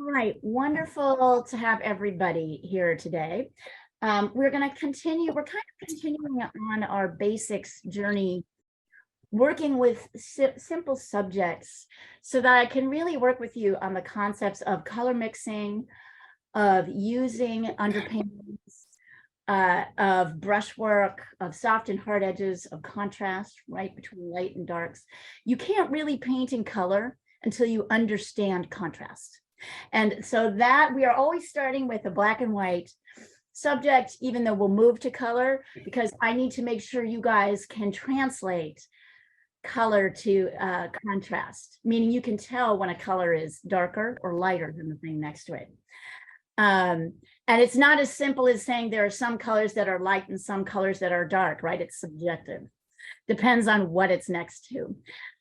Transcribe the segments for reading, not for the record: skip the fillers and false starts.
right, wonderful to have everybody here today. We're going to continue, we're kind of continuing on our basics journey, working with simple subjects so that I can really work with you on the concepts of color mixing, of using underpaintings, of brushwork, of soft and hard edges, of contrast, right, between light and darks. You can't really paint in color until you understand contrast. And so that we are always starting with a black and white subject, even though we'll move to color, because I need to make sure you guys can translate color to contrast, meaning you can tell when a color is darker or lighter than the thing next to it. And it's not as simple as saying there are some colors that are light and some colors that are dark, right? It's subjective. Depends on what it's next to.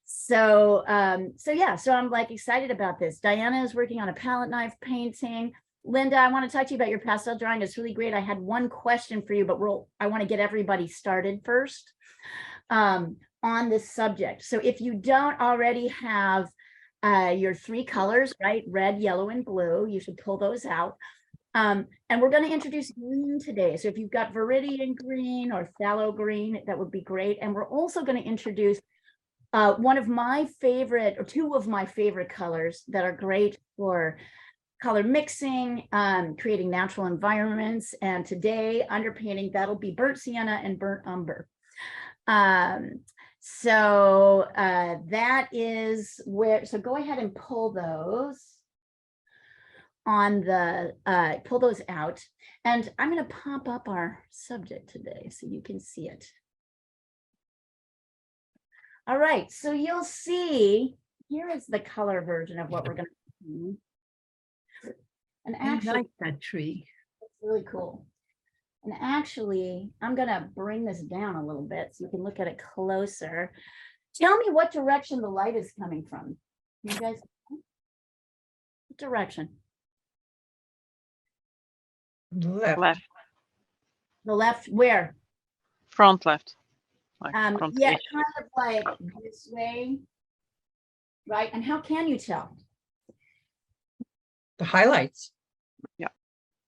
So I'm like excited about this. Diana is working on a palette knife painting. Linda, I want to talk to you about your pastel drawing. It's really great. I had one question for you, but I want to get everybody started first on this subject. So if you don't already have your three colors, right? Red, yellow, and blue, you should pull those out. And we're going to introduce green today. So if you've got viridian green or phthalo green, that would be great. And we're also going to introduce one of my favorite, or two of my favorite colors that are great for color mixing, creating natural environments. And today, underpainting, that'll be burnt sienna and burnt umber. So that is where, so go ahead and pull those on the, pull those out. And I'm going to pop up our subject today so you can see it. All right, so you'll see, here is the color version of what we're going to do. And actually, I like that tree. It's really cool. And actually, I'm going to bring this down a little bit so you can look at it closer. Tell me what direction the light is coming from. You guys, what direction? Left. The left, where? Front left. Like front Yeah, edge. kind of like this way, right? And how can you tell? The highlights. Yeah.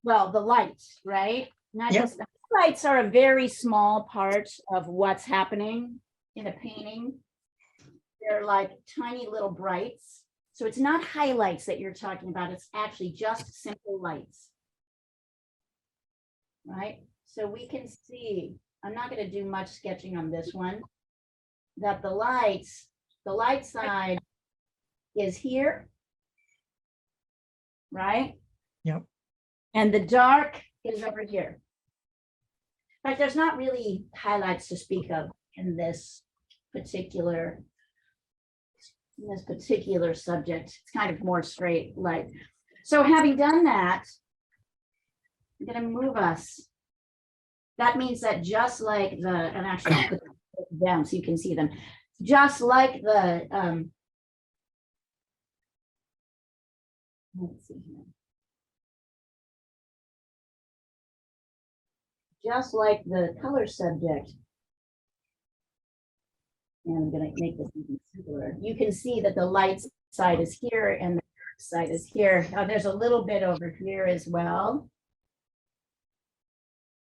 Well, the lights, right? Not Yep. just the lights are a very small part of what's happening in a painting. They're like tiny little brights. So it's not highlights that you're talking about. It's actually just simple lights. Right? So we can see, I'm not going to do much sketching on this one, that the light side is here, right? Yep. And the dark is over here. In fact, there's not really highlights to speak of in this particular subject. It's kind of more straight light. So having done that, I'm going to move us. That means that just like the, and actually I'll put them down so you can see them, just like the, let's see here. Just like the color subject, and I'm going to make this even simpler. You can see that the light side is here and the dark side is here. Now there's a little bit over here as well.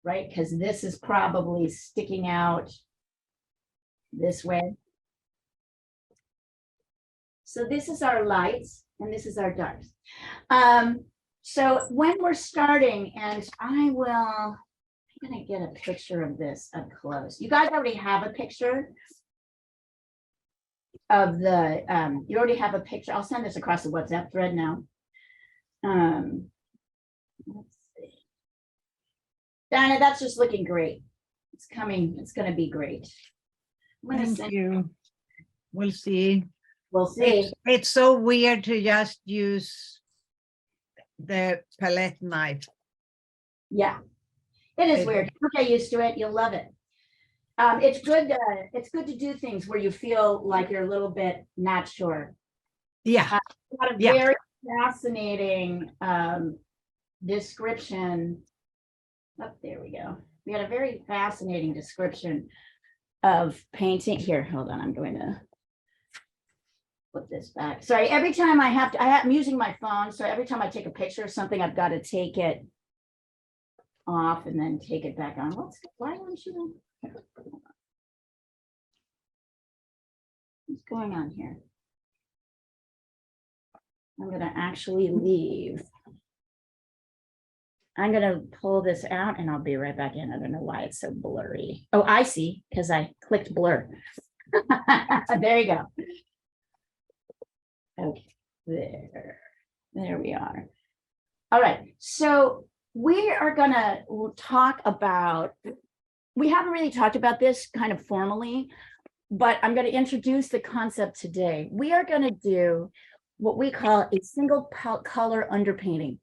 Right, because this is probably sticking out this way. So this is our lights and this is our darks. So when we're starting, and I'm gonna get a picture of this up close. You guys already have a picture of the, you already have a picture. I'll send this across the WhatsApp thread now. Let's see. Diana, that's just looking great. It's coming. It's going to be great. Thank you. We'll see. We'll see. It's so weird to just use the palette knife. Yeah, it is weird. You get used to it. You'll love it. It's good. It's good to do things where you feel like you're a little bit not sure. Yeah. Got a very fascinating description. Oh, there we go. We had a very fascinating description of painting. Here, hold on. I'm going to put this back. Sorry, every time I'm using my phone, so every time I take a picture of something, I've got to take it off and then take it back on. Why aren't you? What's going on here? I'm gonna actually leave. I'm gonna pull this out and I'll be right back in. I don't know why it's so blurry. Oh, I see, because I clicked blur. There you go. Okay, there we are. All right, so we are gonna talk about, we haven't really talked about this kind of formally, but I'm going to introduce the concept today. We are going to do what we call a single color underpainting,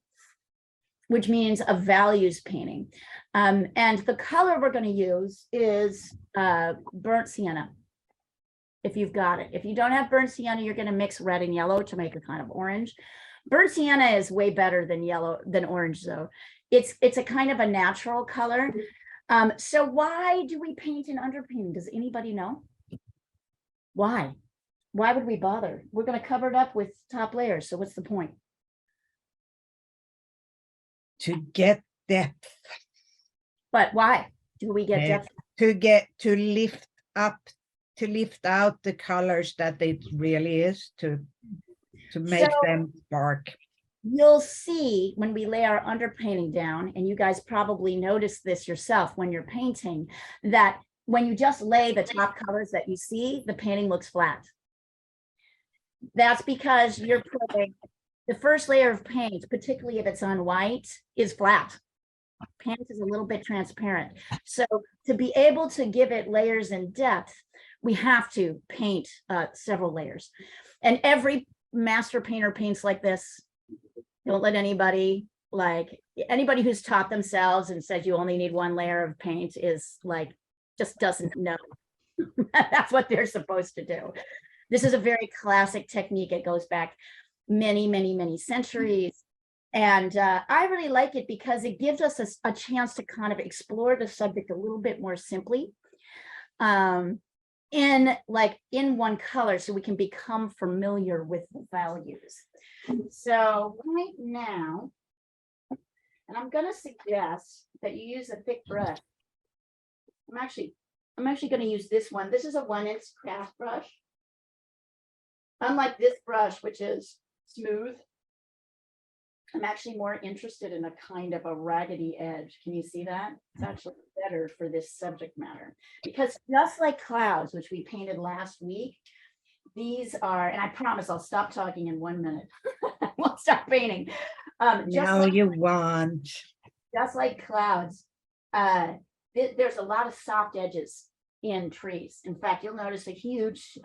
which means a values painting. And the color we're going to use is burnt sienna, if you've got it. If you don't have burnt sienna, you're going to mix red and yellow to make a kind of orange. Burnt sienna is way better than orange, though. It's a kind of a natural color. So why do we paint an underpainting? Does anybody know? Why? Why would we bother? We're going to cover it up with top layers. So what's the point? To get depth. But why do we get depth? To lift out the colors that it really is, to make them spark. You'll see when we lay our underpainting down, and you guys probably notice this yourself when you're painting, that when you just lay the top colors that you see, the painting looks flat. That's because you're putting the first layer of paint, particularly if it's on white, is flat. Paint is a little bit transparent. So to be able to give it layers and depth, we have to paint several layers. And every master painter paints like this. Don't let anybody who's taught themselves and says you only need one layer of paint is like, just doesn't know. That's what they're supposed to do. This is a very classic technique. It goes back many, many, many centuries. And I really like it because it gives us a chance to kind of explore the subject a little bit more simply in one color, so we can become familiar with the values. So right now, and I'm going to suggest that you use a thick brush. I'm actually going to use this one. This is a 1-inch craft brush. Unlike this brush, which is smooth, I'm actually more interested in a kind of a raggedy edge. Can you see that? It's actually better for this subject matter, because just like clouds, which we painted last week, these are, and I promise I'll stop talking in 1 minute. We'll stop painting. You want. Just like clouds, there's a lot of soft edges in trees. In fact, you'll notice a huge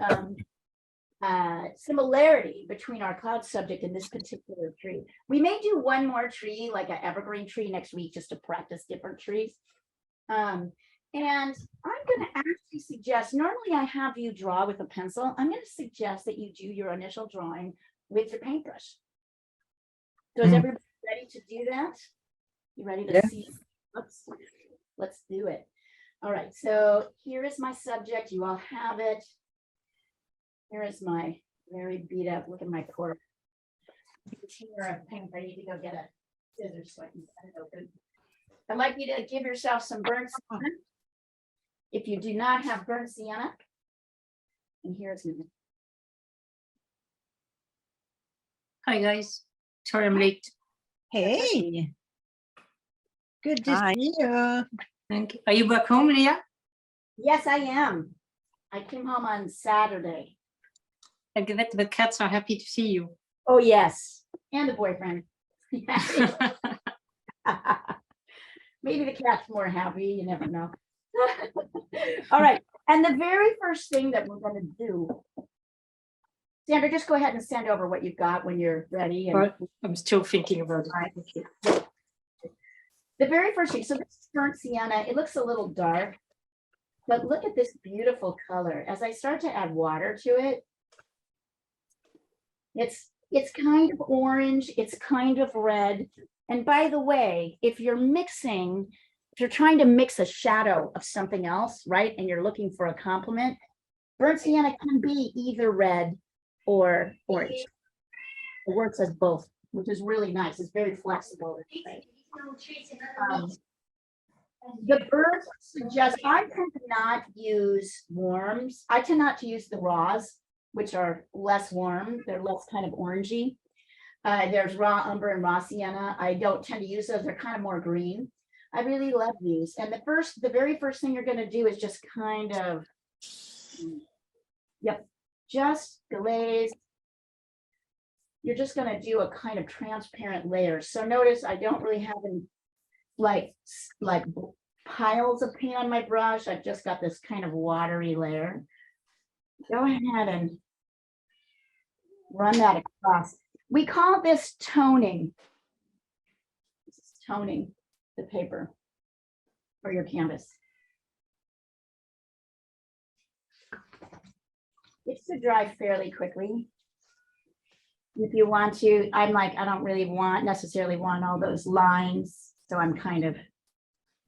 similarity between our cloud subject and this particular tree. We may do one more tree, like an evergreen tree, next week, just to practice different trees. And I'm going to actually suggest, normally I have you draw with a pencil. I'm going to suggest that you do your initial drawing with your paintbrush. So is everybody ready to do that? You ready to see? Let's do it. All right, so here is my subject. You all have it. Here is my very beat up, look at my poor container of paint. I need to go get a scissors so I can cut it open. I'd like you to give yourself some burnt sienna. If you do not have burnt sienna, and here's me. Hi guys, sorry I'm late. Hey, good to Hi. see you. Thank you. Are you back home, Leah? Yes, I am. I came home on Saturday. I bet the cats are happy to see you. Oh, yes. And the boyfriend. Maybe the cat's more happy. You never know. All right. And the very first thing that we're going to do, Sandra, just go ahead and send over what you've got when you're ready. And I'm still thinking about it. Right. The very first thing, so this is burnt sienna. It looks a little dark, but look at this beautiful color. As I start to add water to it, it's kind of orange, it's kind of red. And by the way, if you're trying to mix a shadow of something else, right, and you're looking for a complement, burnt sienna can be either red or orange. The word says both, which is really nice. It's very flexible. The birds suggest, I tend to not use warms. I tend not to use the raws, which are less warm. They're less kind of orangey. There's raw umber and raw sienna. I don't tend to use those. They're kind of more green. I really love these. And the very first thing you're going to do is just kind of, yep, just glaze. You're just going to do a kind of transparent layer. So notice I don't really have any like piles of paint on my brush. I've just got this kind of watery layer. Go ahead and run that across. We call this toning. This is toning the paper or your canvas. It should dry fairly quickly. If you want to, I'm like, I don't really necessarily want all those lines. So I'm kind of,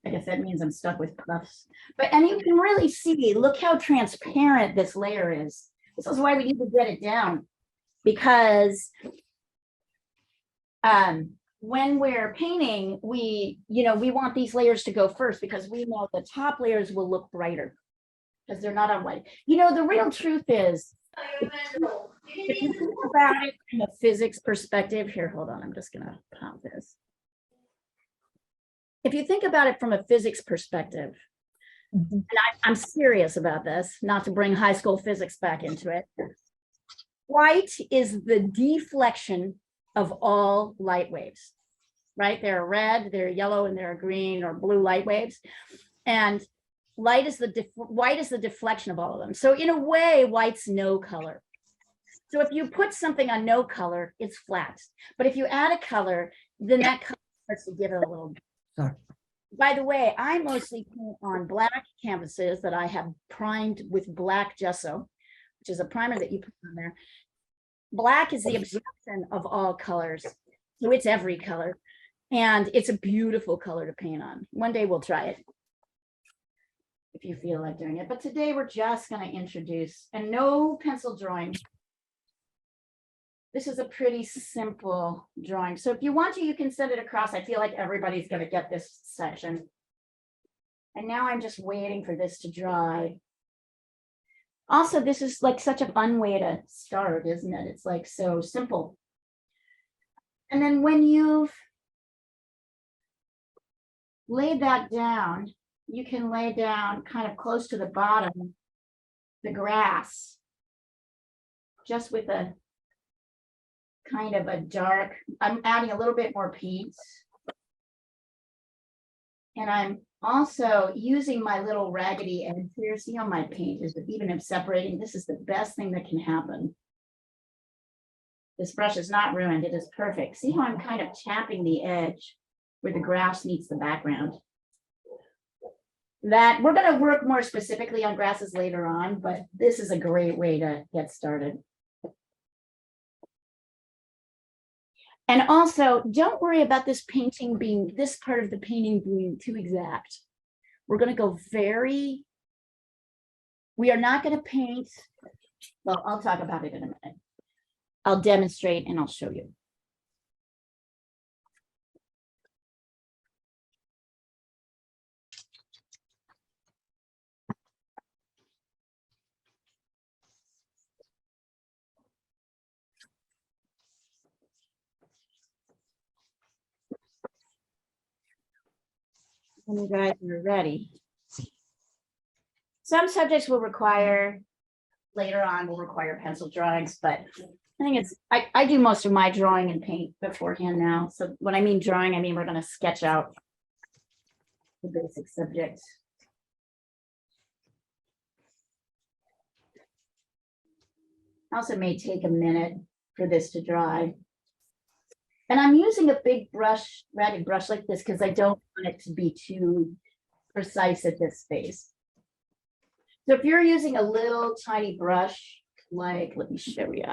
I guess that means I'm stuck with puffs. And you can really see, look how transparent this layer is. This is why we need to get it down, because when we're painting, we want these layers to go first because we know the top layers will look brighter because they're not on white. The real truth is, if you think about it from a physics perspective, here, hold on, I'm just gonna pop this. If you think about it from a physics perspective, and I'm serious about this, not to bring high school physics back into it, white is the deflection of all light waves, right? There are red, there are yellow, and there are green or blue light waves. And white is the deflection of all of them. So in a way, white's no color. So if you put something on no color, it's flat. But if you add a color, then that color starts to give it a little. Sorry. By the way, I mostly paint on black canvases that I have primed with black gesso, which is a primer that you put on there. Black is the absorption of all colors. So it's every color. And it's a beautiful color to paint on. One day we'll try it, if you feel like doing it. But today we're just going to introduce, and no pencil drawing. This is a pretty simple drawing. So if you want to, you can send it across. I feel like everybody's going to get this section. And now I'm just waiting for this to dry. Also, this is like such a fun way to start, isn't it? It's like so simple. And then when you've laid that down, you can lay down kind of close to the bottom, the grass, just with a kind of a dark, I'm adding a little bit more paint. And I'm also using my little raggedy edge here. See how my paint is, even if separating, this is the best thing that can happen. This brush is not ruined, it is perfect. See how I'm kind of tapping the edge where the grass meets the background. That we're going to work more specifically on grasses later on, but this is a great way to get started. And also, don't worry about this part of the painting being too exact. We're going to go we are not going to paint, well, I'll talk about it in a minute. I'll demonstrate and I'll show you. When you guys are ready. Some subjects will require, later on will require pencil drawings, but I think I do most of my drawing and paint beforehand now. So when I mean drawing, I mean we're going to sketch out the basic subjects. Also may take a minute for this to dry. And I'm using a big brush, ragged brush like this, because I don't want it to be too precise at this space. So if you're using a little tiny brush, like, let me show you.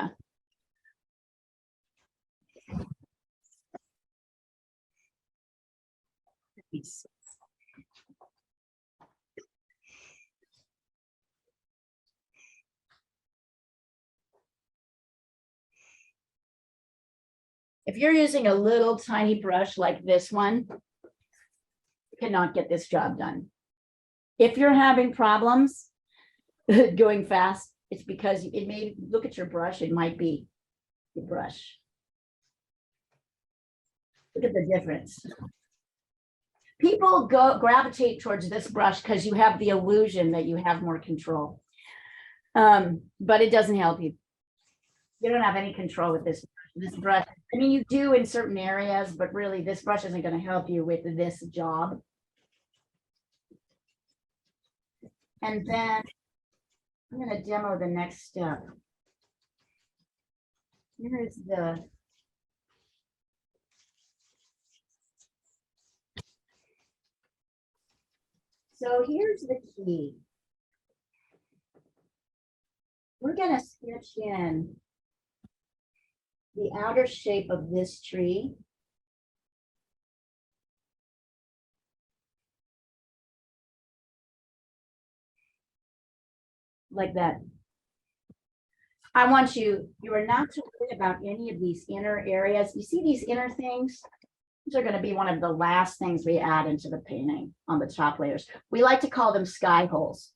If you're using a little tiny brush like this one, you cannot get this job done. If you're having problems going fast, it's because it may, look at your brush, it might be your brush. Look at the difference. People gravitate towards this brush because you have the illusion that you have more control. But it doesn't help you. You don't have any control with this brush. I mean, you do in certain areas, but really this brush isn't going to help you with this job. And then I'm going to demo the next step. Here's the So here's the key. We're going to sketch in the outer shape of this tree. Like that. I want you are not to worry about any of these inner areas. You see these inner things? These are going to be one of the last things we add into the painting on the top layers. We like to call them sky holes.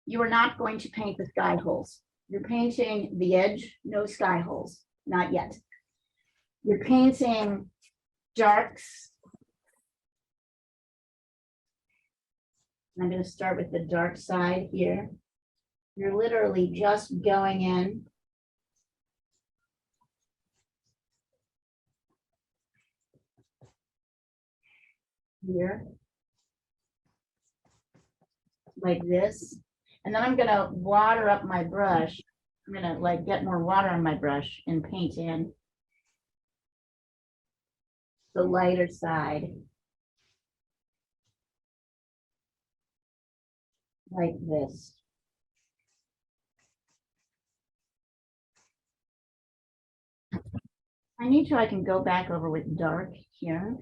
You are not going to paint the sky holes. You're painting the edge, no sky holes, not yet. You're painting darks. I'm going to start with the dark side here. You're literally just going in. Here. Like this. And then I'm going to water up my brush. I'm going to like get more water on my brush and paint in the lighter side. Like this. I need to, I can go back over with dark here.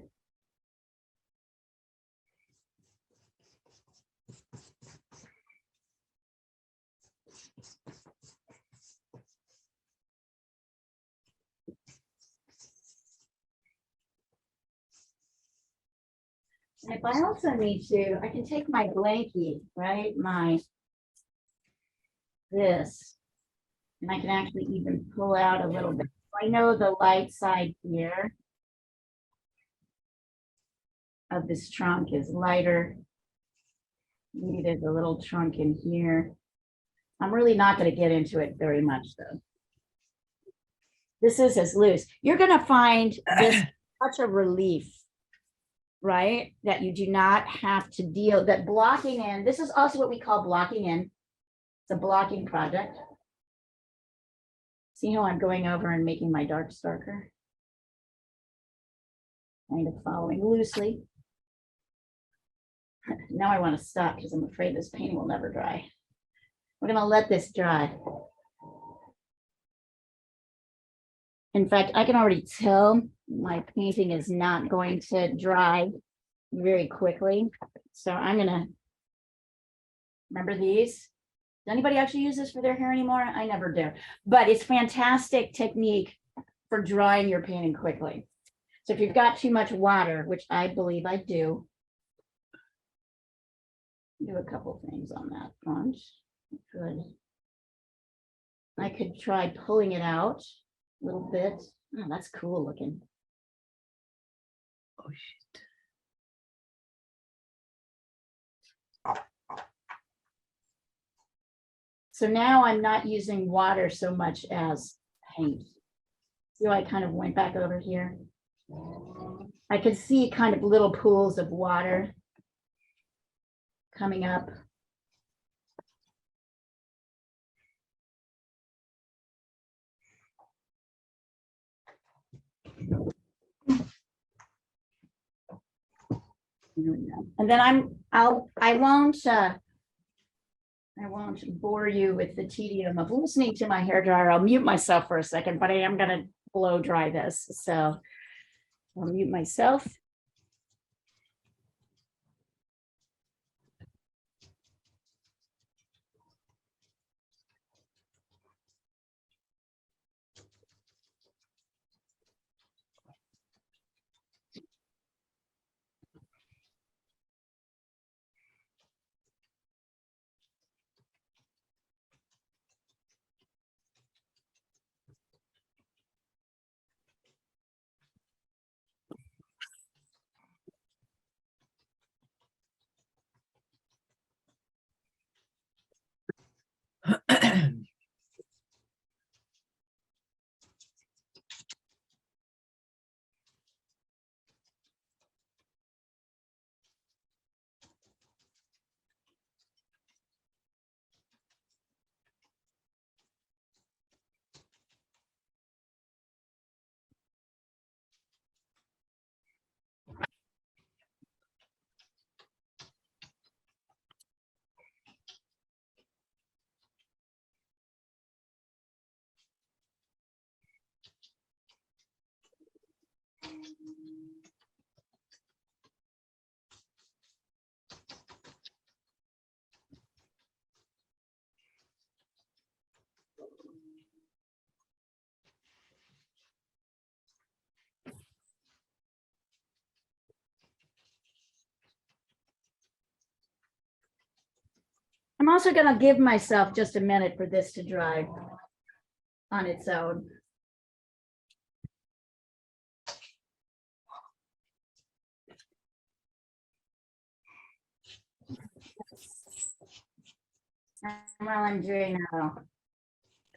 And if I also need to, I can take my blankie, right? This, and I can actually even pull out a little bit. I know the light side here of this trunk is lighter. Maybe there's a little trunk in here. I'm really not going to get into it very much though. This is as loose. You're going to find this such a relief, right? That you do not have to deal, that blocking in, this is also what we call blocking in. It's a blocking project. See how I'm going over and making my darks darker? Kind of following loosely. Now I want to stop because I'm afraid this painting will never dry. We're going to let this dry. In fact, I can already tell my painting is not going to dry very quickly. So I'm going to, remember these? Does anybody actually use this for their hair anymore? I never do. But it's fantastic technique for drying your painting quickly. So if you've got too much water, which I believe I do a couple things on that front. I could try pulling it out a little bit. Oh, that's cool looking. Oh, shit. So now I'm not using water so much as paint. See, I kind of went back over here. I could see kind of little pools of water coming up. And then I won't bore you with the tedium of listening to my hair dryer. I'll mute myself for a second, but I am going to blow dry this. So I'll mute myself. I'm also gonna give myself just a minute for this to dry on its own. And while I'm doing that, I'll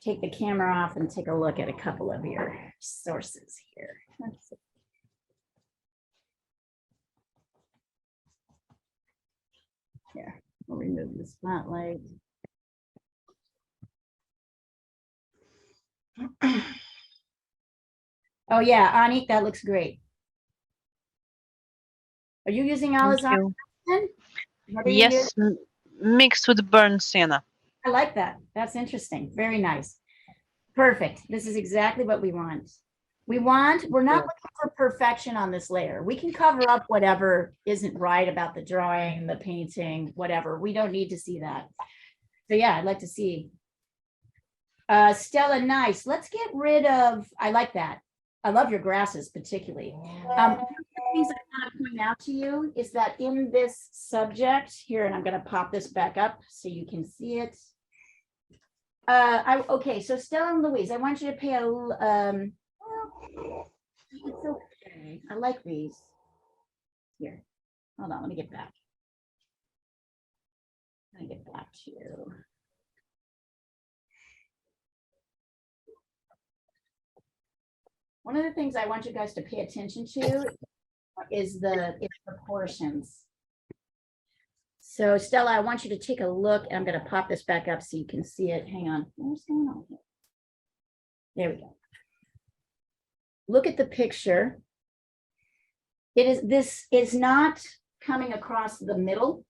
take the camera off and take a look at a couple of your sources here. Let's see. Here, we'll remove the spotlight. Oh yeah, Anik, that looks great. Are you using Thank Alizon? you. What are you Yes, mixed with burnt sienna. I like that. That's interesting. Very nice. Perfect. This is exactly what we want. We're not looking for perfection on this layer. We can cover up whatever isn't right about the drawing, the painting, whatever. We don't need to see that. So yeah, I'd like to see. Stella, nice. Let's get rid of, I like that. I love your grasses particularly. One of the things I want to point out to you is that in this subject here, and I'm going to pop this back up so you can see it. Okay, so Stella and Louise, I want you to pay a it's okay. I like these. Here, hold on, let me get back. Let me get back to you. One of the things I want you guys to pay attention to is the proportions. So Stella, I want you to take a look. I'm going to pop this back up so you can see it. Hang on. What's going on here? There we go. Look at the picture. This is not coming across the middle.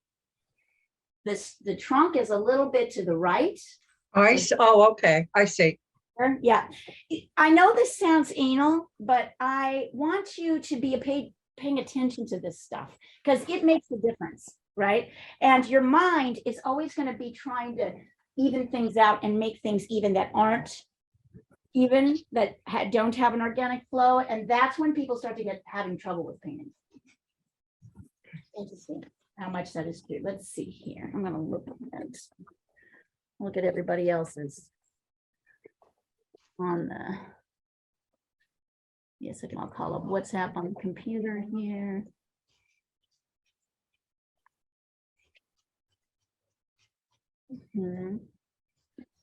The trunk is a little bit to the right. Oh, okay. I see. Yeah, I know this sounds anal, but I want you to be paying attention to this stuff because it makes a difference, right? And your mind is always going to be trying to even things out and make things even that aren't even, that don't have an organic flow. And that's when people start to having trouble with painting. Interesting how much that is true. Let's see here. I'm going to look at everybody else's. On the, yes, I'll call up WhatsApp on the computer here. And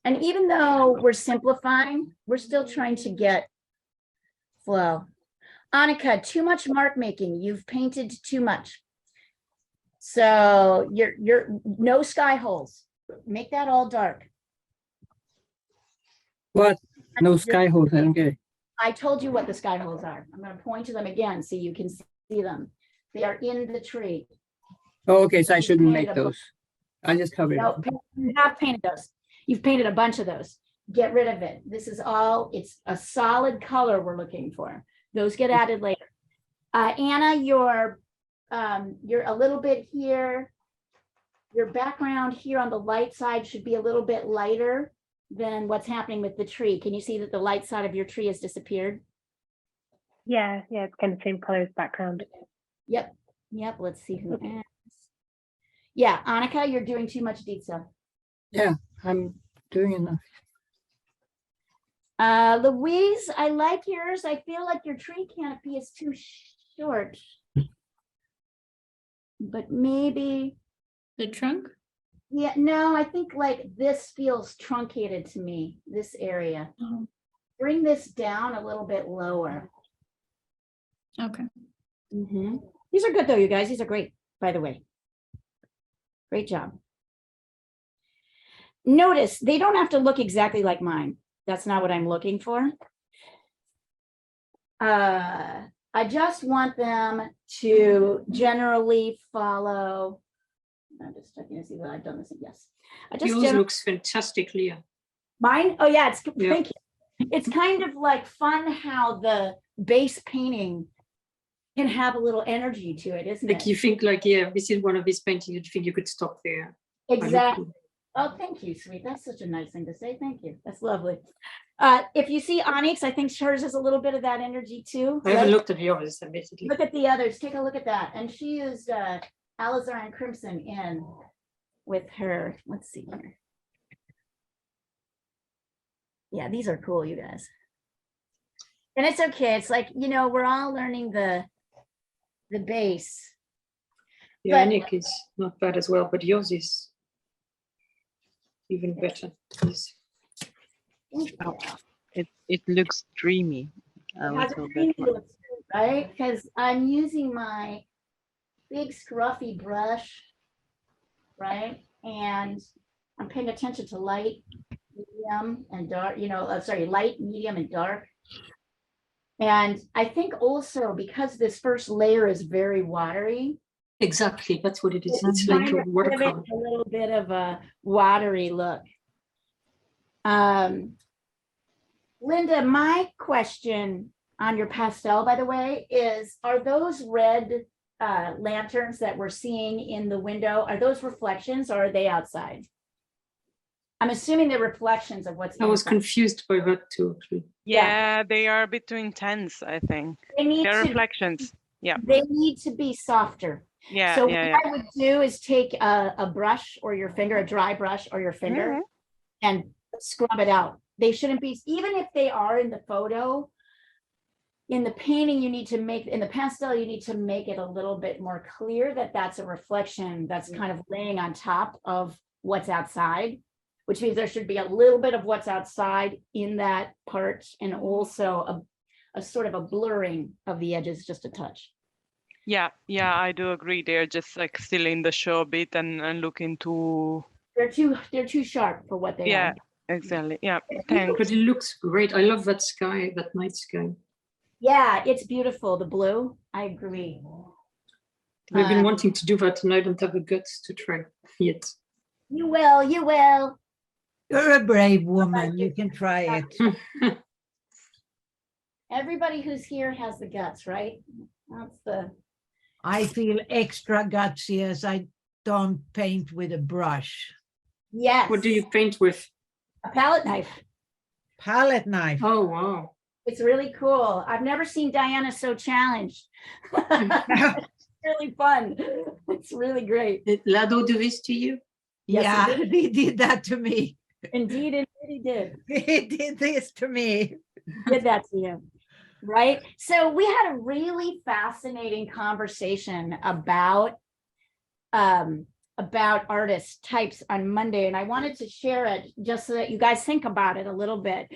even though we're simplifying, we're still trying to get flow. Annika, too much mark making. You've painted too much. So you're no sky holes. Make that all dark. What? No sky holes, I don't get it. I told you what the sky holes are. I'm going to point to them again so you can see them. They are in the tree. Oh, okay, so I You shouldn't painted make a those. I just covered No, it. you have painted those. You've painted a bunch of those. Get rid of it. This is all, it's a solid color we're looking for. Those get added later. Anna, you're a little bit here. Your background here on the light side should be a little bit lighter than what's happening with the tree. Can you see that the light side of your tree has disappeared? Yeah, it's kind of same color as background. Yep. Let's see who asks. Yeah, Annika, you're doing too much detail. Yeah, I'm doing enough. Louise, I like yours. I feel like your tree canopy is too short. But maybe. The trunk? Yeah, no, I think like this feels truncated to me, this area. Oh, Bring this down a little bit lower. okay. These are good though, you guys. These are great, by the way. Great job. Notice they don't have to look exactly like mine. That's not what I'm looking for. I just want them to generally follow. I'm just checking to see that I've done this. Yes. Yours looks fantastic, Leah. Mine? Oh yeah, Yeah. thank you. It's kind of like fun how the base painting can have a little energy to it, isn't Like it? you think like, yeah, this is one of his paintings, you think you could stop there. Exactly. Oh, thank you, sweet. That's such a nice thing to say. Thank you. That's lovely. If you see Onyx, I think hers has a little bit of that energy too. I haven't right? looked at the others, admittedly. Look at the others. Take a look at that. And she used Alizarin Crimson in. with her. Let's see here. Yeah, these are cool, you guys. And it's okay. It's like, you know, we're all learning the base. Yeah, But- Nick is not bad as well, but yours is even better. Yes. Oh, it looks dreamy a It has little a bit. creamy more. look to it, right? Because I'm using my big scruffy brush, right? And I'm paying attention to light, medium, and dark, you know, sorry, light, medium, and dark. And I think also because this first layer is very watery, Exactly, that's what it is. it's It's like kind a of give it watercolor. a little bit of a watery look. Linda, my question on your pastel, by the way, is, are those red lanterns that we're seeing in the window, are those reflections or are they outside? I'm assuming they're reflections of what's I was inside. confused by that too, actually. Yeah, they are between tens, I think. They need They're to, reflections. Yeah. they need to be softer. Yeah, So yeah, what I would do is take a brush or your finger, a dry brush or your finger, Mhm. and scrub it out. They shouldn't be, even if they are in the photo, in the painting, you need to make, in the pastel, you need to make it a little bit more clear that that's a reflection that's kind of laying on top of what's outside, which means there should be a little bit of what's outside in that part, and also a sort of a blurring of the edges, just a touch. Yeah, I do agree. They're just like still in the show a bit and looking too. They're too sharp for what they Yeah, are. exactly. Yeah, It's thanks. But it looks great. I love that sky, that night sky. Yeah, it's beautiful. The blue, I agree. We've been Um, wanting to do that and I don't have the guts to try yet. You will, you will. You're a brave woman. You can try it. Everybody who's here has the guts, right? That's the, I feel extra gutsy as I don't paint with a brush. yes. What do you paint with? A palette knife. Palette knife. Oh, wow. It's really cool. I've never seen Diana so challenged. It's really fun. It's really great. Did Lado do this to you? Yes, Yeah, he did that to me. Indeed, he did. He did this to me. Did that to you. Right? So we had a really fascinating conversation about artist types on Monday, and I wanted to share it just so that you guys think about it a little bit.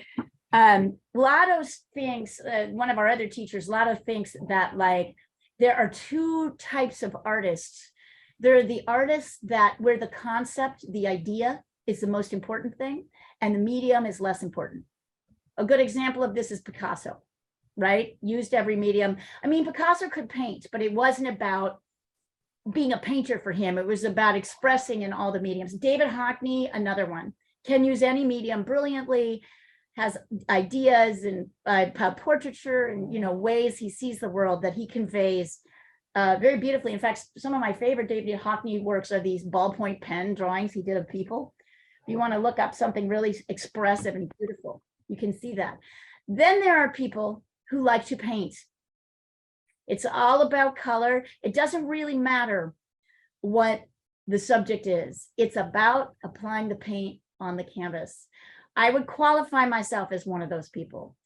Lotto thinks, one of our other teachers, Lotto thinks that like there are two types of artists. There are the artists that where the concept, the idea is the most important thing, and the medium is less important. A good example of this is Picasso, right? Used every medium. I mean, Picasso could paint, but it wasn't about being a painter for him. It was about expressing in all the mediums. David Hockney, another one, can use any medium brilliantly, has ideas and portraiture and, you know, ways he sees the world that he conveys very beautifully. In fact, some of my favorite David Hockney works are these ballpoint pen drawings he did of people. If you want to look up something really expressive and beautiful, you can see that. Then there are people who like to paint. It's all about color. It doesn't really matter what the subject is. It's about applying the paint on the canvas. I would qualify myself as one of those people.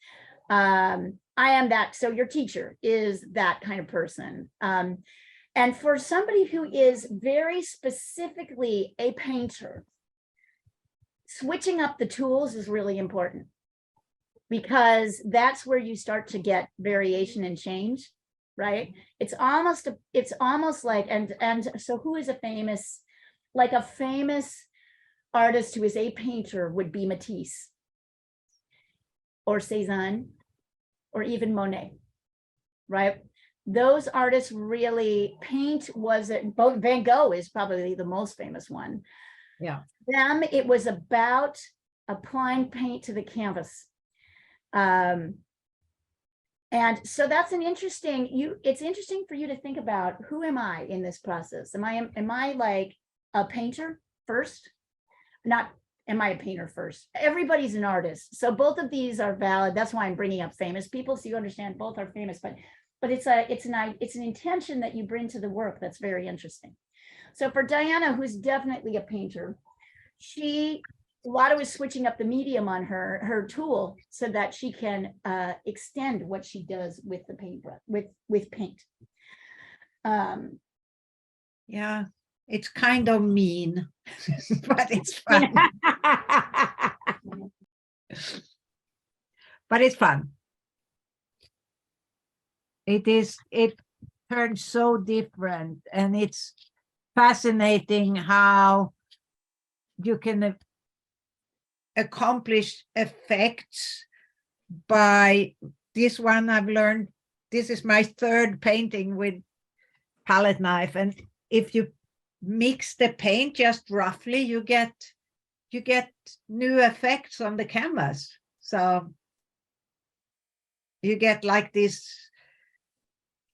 I am that. So your teacher is that kind of person. And for somebody who is very specifically a painter, switching up the tools is really important, because that's where you start to get variation and change, right? It's almost like, and so who is a famous artist who is a painter would be Matisse or Cézanne or even Monet, right? Those artists really paint both. Van Gogh is probably the most famous one. Yeah. Them, it was about applying paint to the canvas. And so that's it's interesting for you to think about, who am I in this process? Am I like a painter first? Not, am I a painter first? Everybody's an artist. So both of these are valid. That's why I'm bringing up famous people, so you understand both are famous, but it's an intention that you bring to the work that's very interesting. So for Diana, who's definitely a painter, Lotto is switching up the medium on her tool so that she can extend what she does with the paintbrush, with paint. Yeah, it's kind of mean, but it's fun. But it's fun. It turns so different, and it's fascinating how you can accomplish effects by this one. I've learned, this is my third painting with palette knife, and if you mix the paint just roughly, you get new effects on the canvas. So you get like this,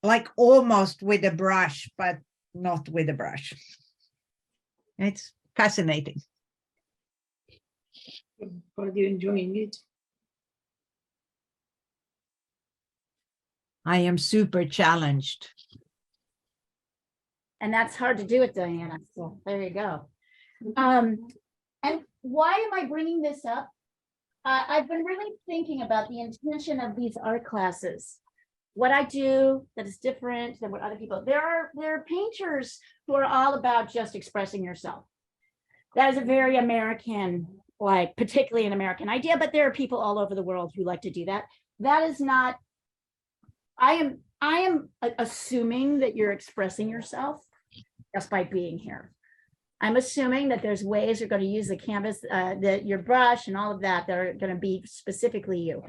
like almost with a brush, but not with a brush. It's fascinating. Are you enjoying it? I am super challenged. And that's hard to do it, Diana. So there you go. And why am I bringing this up? I've been really thinking about the intention of these art classes. What I do that is different than what other people. There are painters who are all about just expressing yourself. That is a very American, like particularly an American idea, but there are people all over the world who like to do that. That is not, I am assuming that you're expressing yourself just by being here. I'm assuming that there's ways you're going to use the canvas, your brush and all of that are going to be specifically you.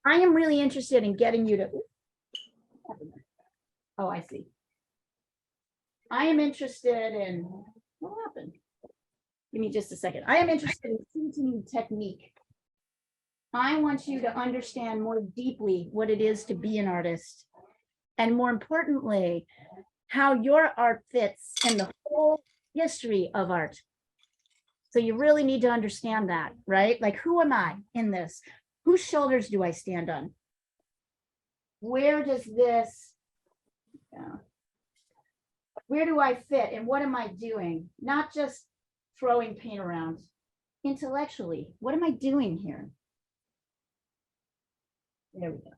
I am really interested in getting you to, oh, I see. I am interested in, what happened? Give me just a second. I am interested in teaching technique. I want you to understand more deeply what it is to be an artist. And more importantly, how your art fits in the whole history of art. So you really need to understand that, right? Like, who am I in this? Whose shoulders do I stand on? Where does this, where do I fit and what am I doing? Not just throwing paint around. Intellectually, what am I doing here? There we go.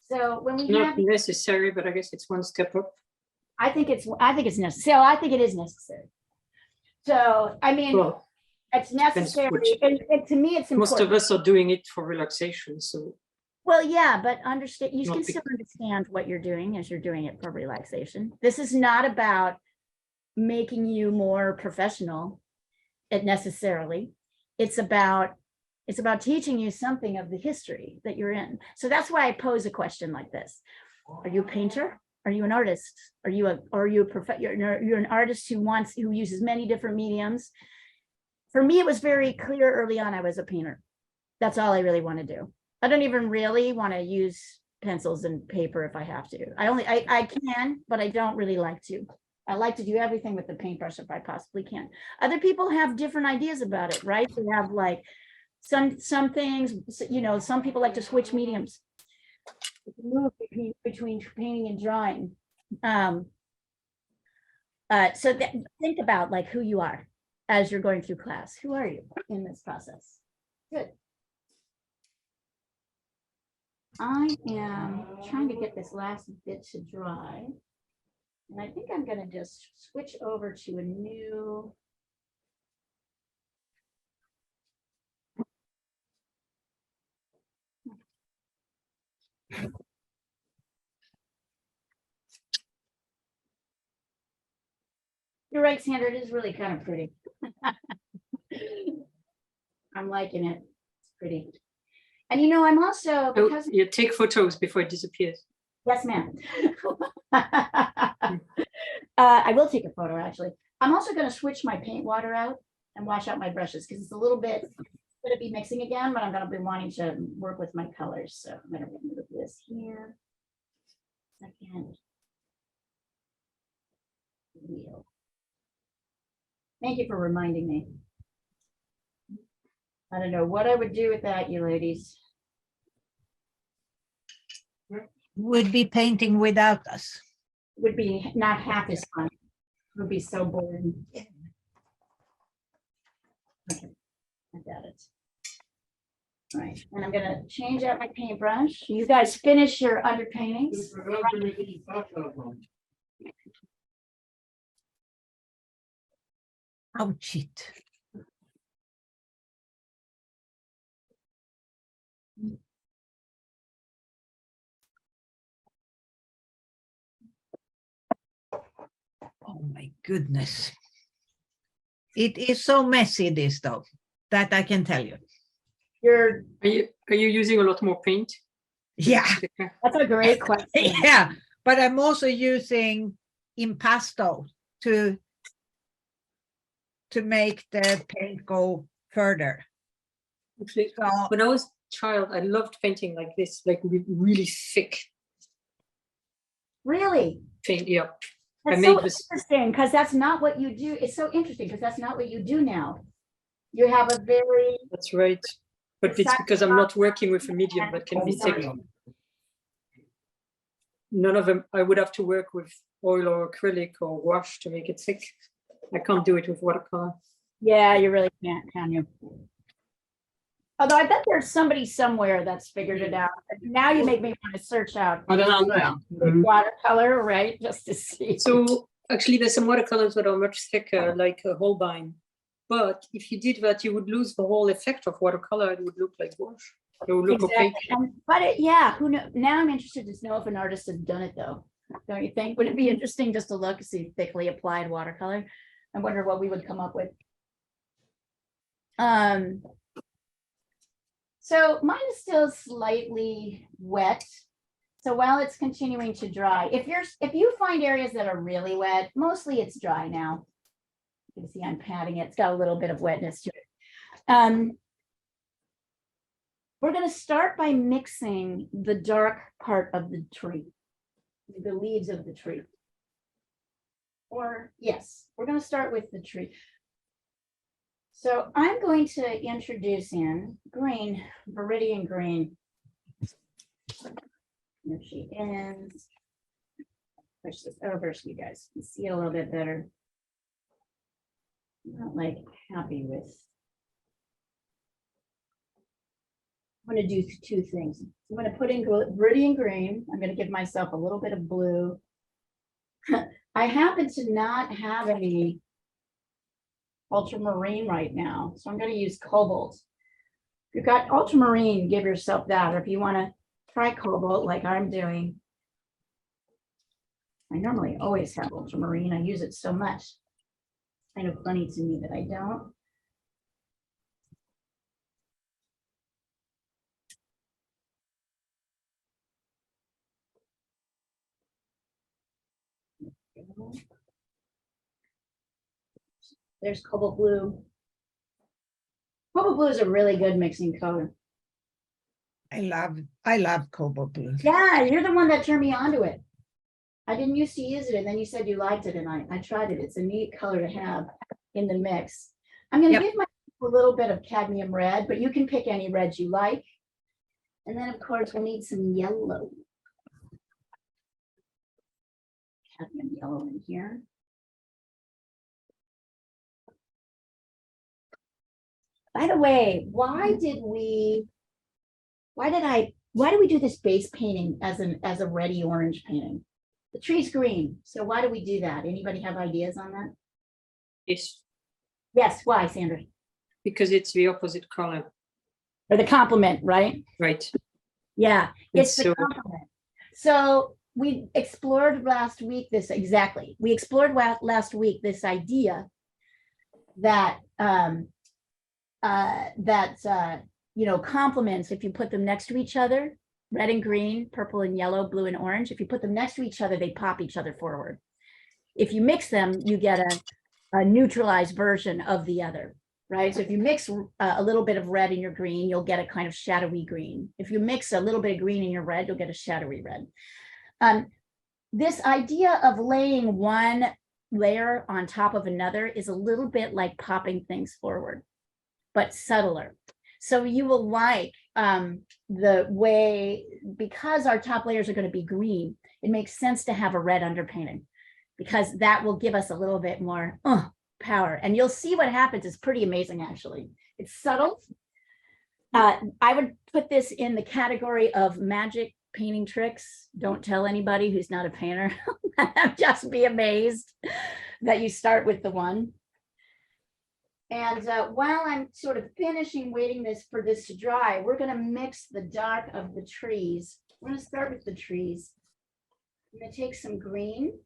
So when we Not have, necessary, but I guess it's one step up. I think it's necessary. So I think it is necessary. So I mean, Well, it's necessary. which- And to me, it's important. most of us are doing it for relaxation, so Well, yeah, but understand, you Not can be- still understand what you're doing as you're doing it for relaxation. This is not about making you more professional, necessarily. It's about teaching you something of the history that you're in. So that's why I pose a question like this. Are you a painter? Are you an artist? You're an artist who uses many different mediums. For me, it was very clear early on I was a painter. That's all I really want to do. I don't even really want to use pencils and paper if I have to. I can, but I don't really like to. I like to do everything with the paintbrush if I possibly can. Other people have different ideas about it, right? They have like some things, you know, some people like to switch mediums, move between painting and drawing. So think about like who you are as you're going through class. Who are you in this process? Good. I am trying to get this last bit to dry. And I think I'm going to just switch over to a new. You're right, Sandra, it is really kind of pretty. I'm liking it. It's pretty. And you know, I'm also, oh, because you take photos before it disappears. yes, ma'am. I will take a photo, actually. I'm also going to switch my paint water out and wash out my brushes because it's a little bit going to be mixing again, but I'm going to be wanting to work with my colors. So I'm going to remove this here. Second. Wheel. Thank you for reminding me. I don't know what I would do with that, you ladies. Would be painting without us. Would be not half as fun. would be so boring. Okay, I got it. All right, and I'm gonna change out my paintbrush. You guys finish your underpaintings. Ouch it. Oh my goodness. It is so messy, this though, that I can tell you. You're, Are you using a lot more paint? Yeah, that's a great question. yeah, but I'm also using impasto to make the paint go further. Actually, So when I was a child, I loved painting like this, like with really thick Really? paint. Yeah, I That's made so this. interesting, because that's not what you do. It's so interesting, because that's not what you do now. You have a very, That's right. But it's because I'm not working with a medium that can be thick. None of them, I would have to work with oil or acrylic or wash to make it thick. I can't do it with watercolor. yeah, you really can't, can you? Although I bet there's somebody somewhere that's figured it out. Now you make me want to search out Ja, den andra ja. Mm. watercolor, right? Just to see. So actually there's some watercolors that are much thicker, like a Holbein. But if you did that, you would lose the whole effect of watercolor. It would look like wash. It would look Exactly. opaque. But yeah, who know? Now I'm interested to know if an artist has done it though. Don't you think? Would it be interesting just to look and see thickly applied watercolor? I wonder what we would come up with. So mine is still slightly wet. So while it's continuing to dry, if you find areas that are really wet, mostly it's dry now. You can see I'm patting it. It's got a little bit of wetness to it. We're going to start by mixing the dark part of the tree, the leaves of the tree. Or yes, we're going to start with the tree. So I'm going to introduce in green, Viridian green. There she is. Push this over so you guys can see it a little bit better. I'm not like happy with. I'm going to do two things. I'm going to put in Viridian green. I'm going to give myself a little bit of blue. I happen to not have any ultramarine right now, so I'm going to use cobalt. If you've got ultramarine, give yourself that. Or if you want to try cobalt like I'm doing. I normally always have ultramarine. I use it so much. It's kind of funny to me that I don't. There's cobalt blue. Cobalt blue is a really good mixing color. I love cobalt blue. Yeah, you're the one that turned me onto it. I didn't used to use it, and then you said you liked it, and I tried it. It's a neat color to have in the mix. I'm going to give myself a little bit of cadmium red, but you can pick any reds you like. And then, of course, we'll need some yellow. Cadmium yellow in here. By the way, why did we do this base painting as a reddy orange painting? The tree's green, so why do we do that? Anybody have ideas on that? Yes, Yes, why, Sandra? because it's the opposite color. Or the complement, right? Right. Yeah, it's the So- complement. So we explored last week this exactly. We explored last week this idea that complements, if you put them next to each other, red and green, purple and yellow, blue and orange, if you put them next to each other, they pop each other forward. If you mix them, you get a neutralized version of the other, right? So if you mix a little bit of red in your green, you'll get a kind of shadowy green. If you mix a little bit of green in your red, you'll get a shadowy red. This idea of laying one layer on top of another is a little bit like popping things forward, but subtler. So you will like the way, because our top layers are going to be green, it makes sense to have a red underpainting, because that will give us a little bit more power. And you'll see what happens. It's pretty amazing, actually. It's subtle. I would put this in the category of magic painting tricks. Don't tell anybody who's not a painter. Just be amazed that you start with the one. And while I'm sort of finishing waiting for this to dry, we're going to mix the dark of the trees. We're going to start with the trees. I'm going to take some green.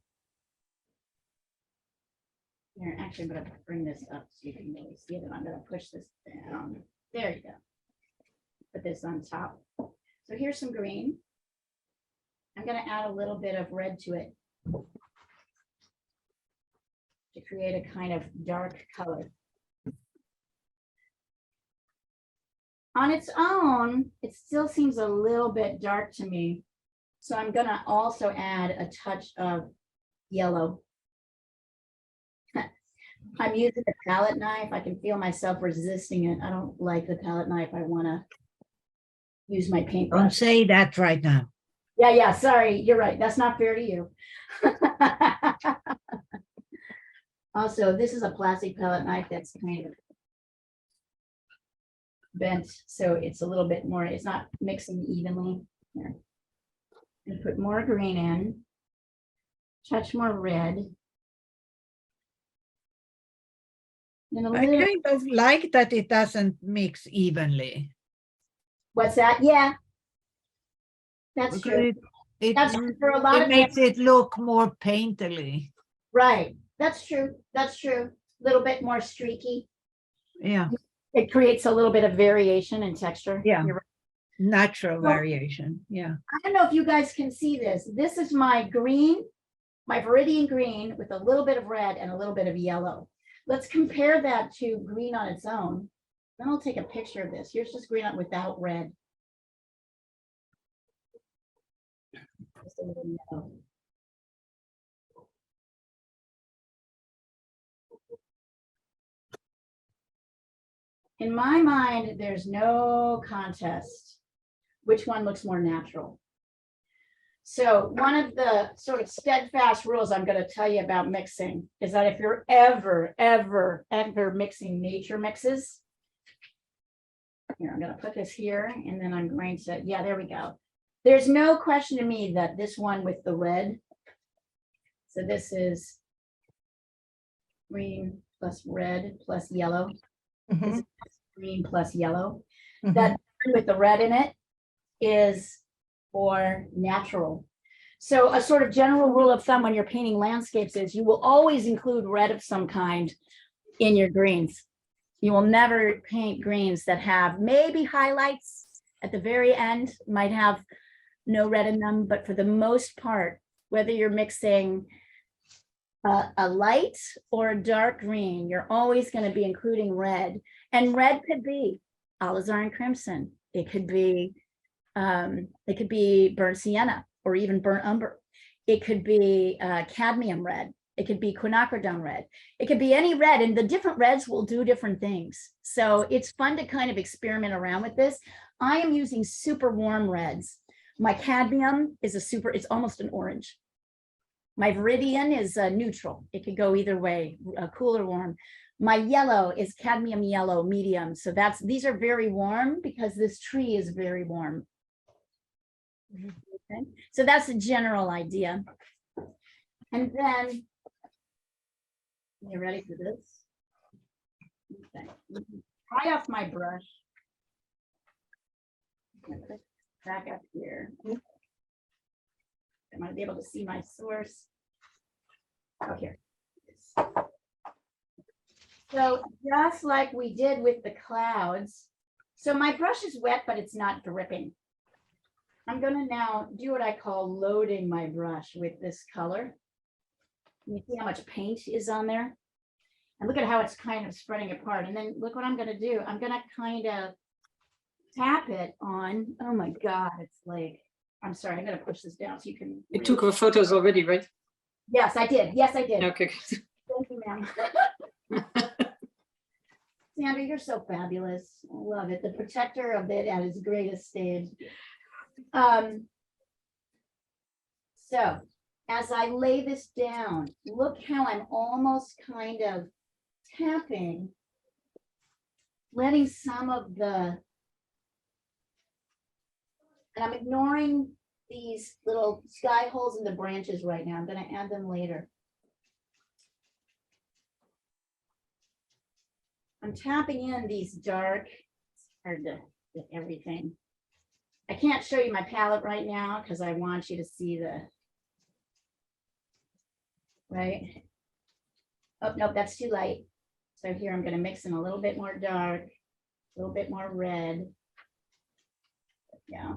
Here, actually, I'm going to bring this up so you can really see it. I'm going to push this down. There you go. Put this on top. So here's some green. I'm going to add a little bit of red to it to create a kind of dark color. On its own, it still seems a little bit dark to me. So I'm going to also add a touch of yellow. I'm using a palette knife. I can feel myself resisting it. I don't like the palette knife. I want to use my paintbrush. Don't say that right now. Yeah, sorry. You're right. That's not fair to you. Also, this is a plastic palette knife that's kind of bent, so it's a little bit more, it's not mixing evenly. Here. And put more green in, touch more red. And a I little, kind of like that it doesn't mix evenly. what's that? Yeah. That's Because true. It, That's true for a lot it of makes times. it look more painterly. Right. That's true. That's true. A little bit more streaky. Yeah, It creates a little bit of variation in texture. Yeah. You're right. natural Well, variation. Yeah. I don't know if you guys can see this. This is my green, my Viridian green with a little bit of red and a little bit of yellow. Let's compare that to green on its own. Then I'll take a picture of this. Here's just green without red. Just a little yellow. In my mind, there's no contest which one looks more natural. So one of the sort of steadfast rules I'm going to tell you about mixing is that if you're ever mixing nature mixes, here, I'm going to put this here and then I'm going to, yeah, there we go. There's no question to me that this one with the red, so this is green plus red plus yellow. This is green plus yellow. That with the red in it is or natural. So a sort of general rule of thumb when you're painting landscapes is you will always include red of some kind in your greens. You will never paint greens that have maybe highlights at the very end, might have no red in them, but for the most part, whether you're mixing a light or a dark green, you're always going to be including red. And red could be alizarin crimson. It could be burnt sienna or even burnt umber. It could be cadmium red. It could be quinacridone red. It could be any red, and the different reds will do different things. So it's fun to kind of experiment around with this. I am using super warm reds. My cadmium is it's almost an orange. My Viridian is neutral. It could go either way, cool or warm. My yellow is cadmium yellow medium. So these are very warm because this tree is very warm. Okay, so that's a general idea. And then, you ready for this? Okay, dry off my brush. Back up here. I want to be able to see my source. Oh, here. So just like we did with the clouds, so my brush is wet, but it's not dripping. I'm going to now do what I call loading my brush with this color. You see how much paint is on there? And look at how it's kind of spreading apart. And then look what I'm going to do. I'm going to kind of tap it on. Oh my God, it's like, I'm sorry, I'm going to push this down so you can. You took our photos already, right? Yes, I did. Yes, I did. Okay. Thank you, ma'am. Sandra, you're so fabulous. I love it. The protector of it at its greatest stage. So as I lay this down, look how I'm almost kind of tapping, letting some of the, and I'm ignoring these little sky holes in the branches right now. I'm going to add them later. I'm tapping in these dark, it's hard to get everything. I can't show you my palette right now because I want you to see the, right? Oh, no, that's too light. So here I'm going to mix in a little bit more dark, a little bit more red. Yeah.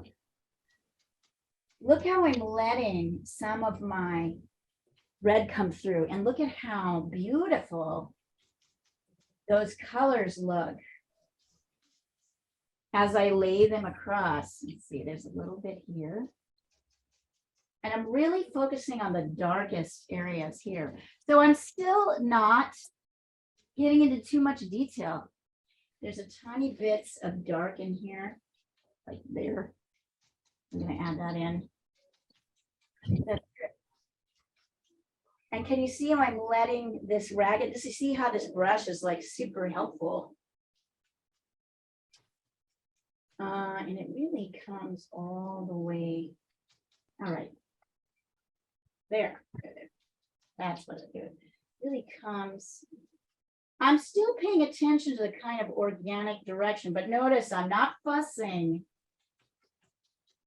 Look how I'm letting some of my red come through, and look at how beautiful those colors look as I lay them across. Let's see, there's a little bit here. And I'm really focusing on the darkest areas here. So I'm still not getting into too much detail. There's a tiny bits of dark in here, like there. I'm going to add that in. That's good. And can you see how I'm letting this ragged, you see how this brush is like super helpful. And it really comes all the way. All right. There. That's what it is. It really comes. I'm still paying attention to the kind of organic direction, but notice I'm not fussing.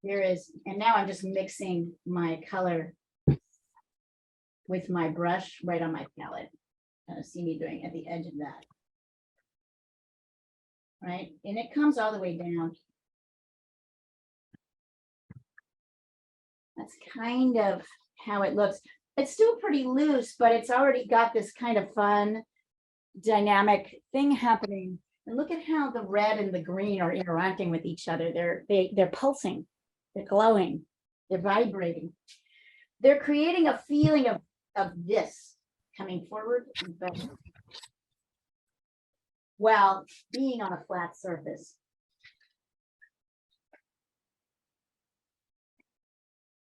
There is, and now I'm just mixing my color with my brush right on my palette. See me doing at the edge of that. Right, and it comes all the way down. That's kind of how it looks. It's still pretty loose, but it's already got this kind of fun, dynamic thing happening. And look at how the red and the green are interacting with each other. They're pulsing, they're glowing, they're vibrating. They're creating a feeling of this coming forward and back. Well, being on a flat surface.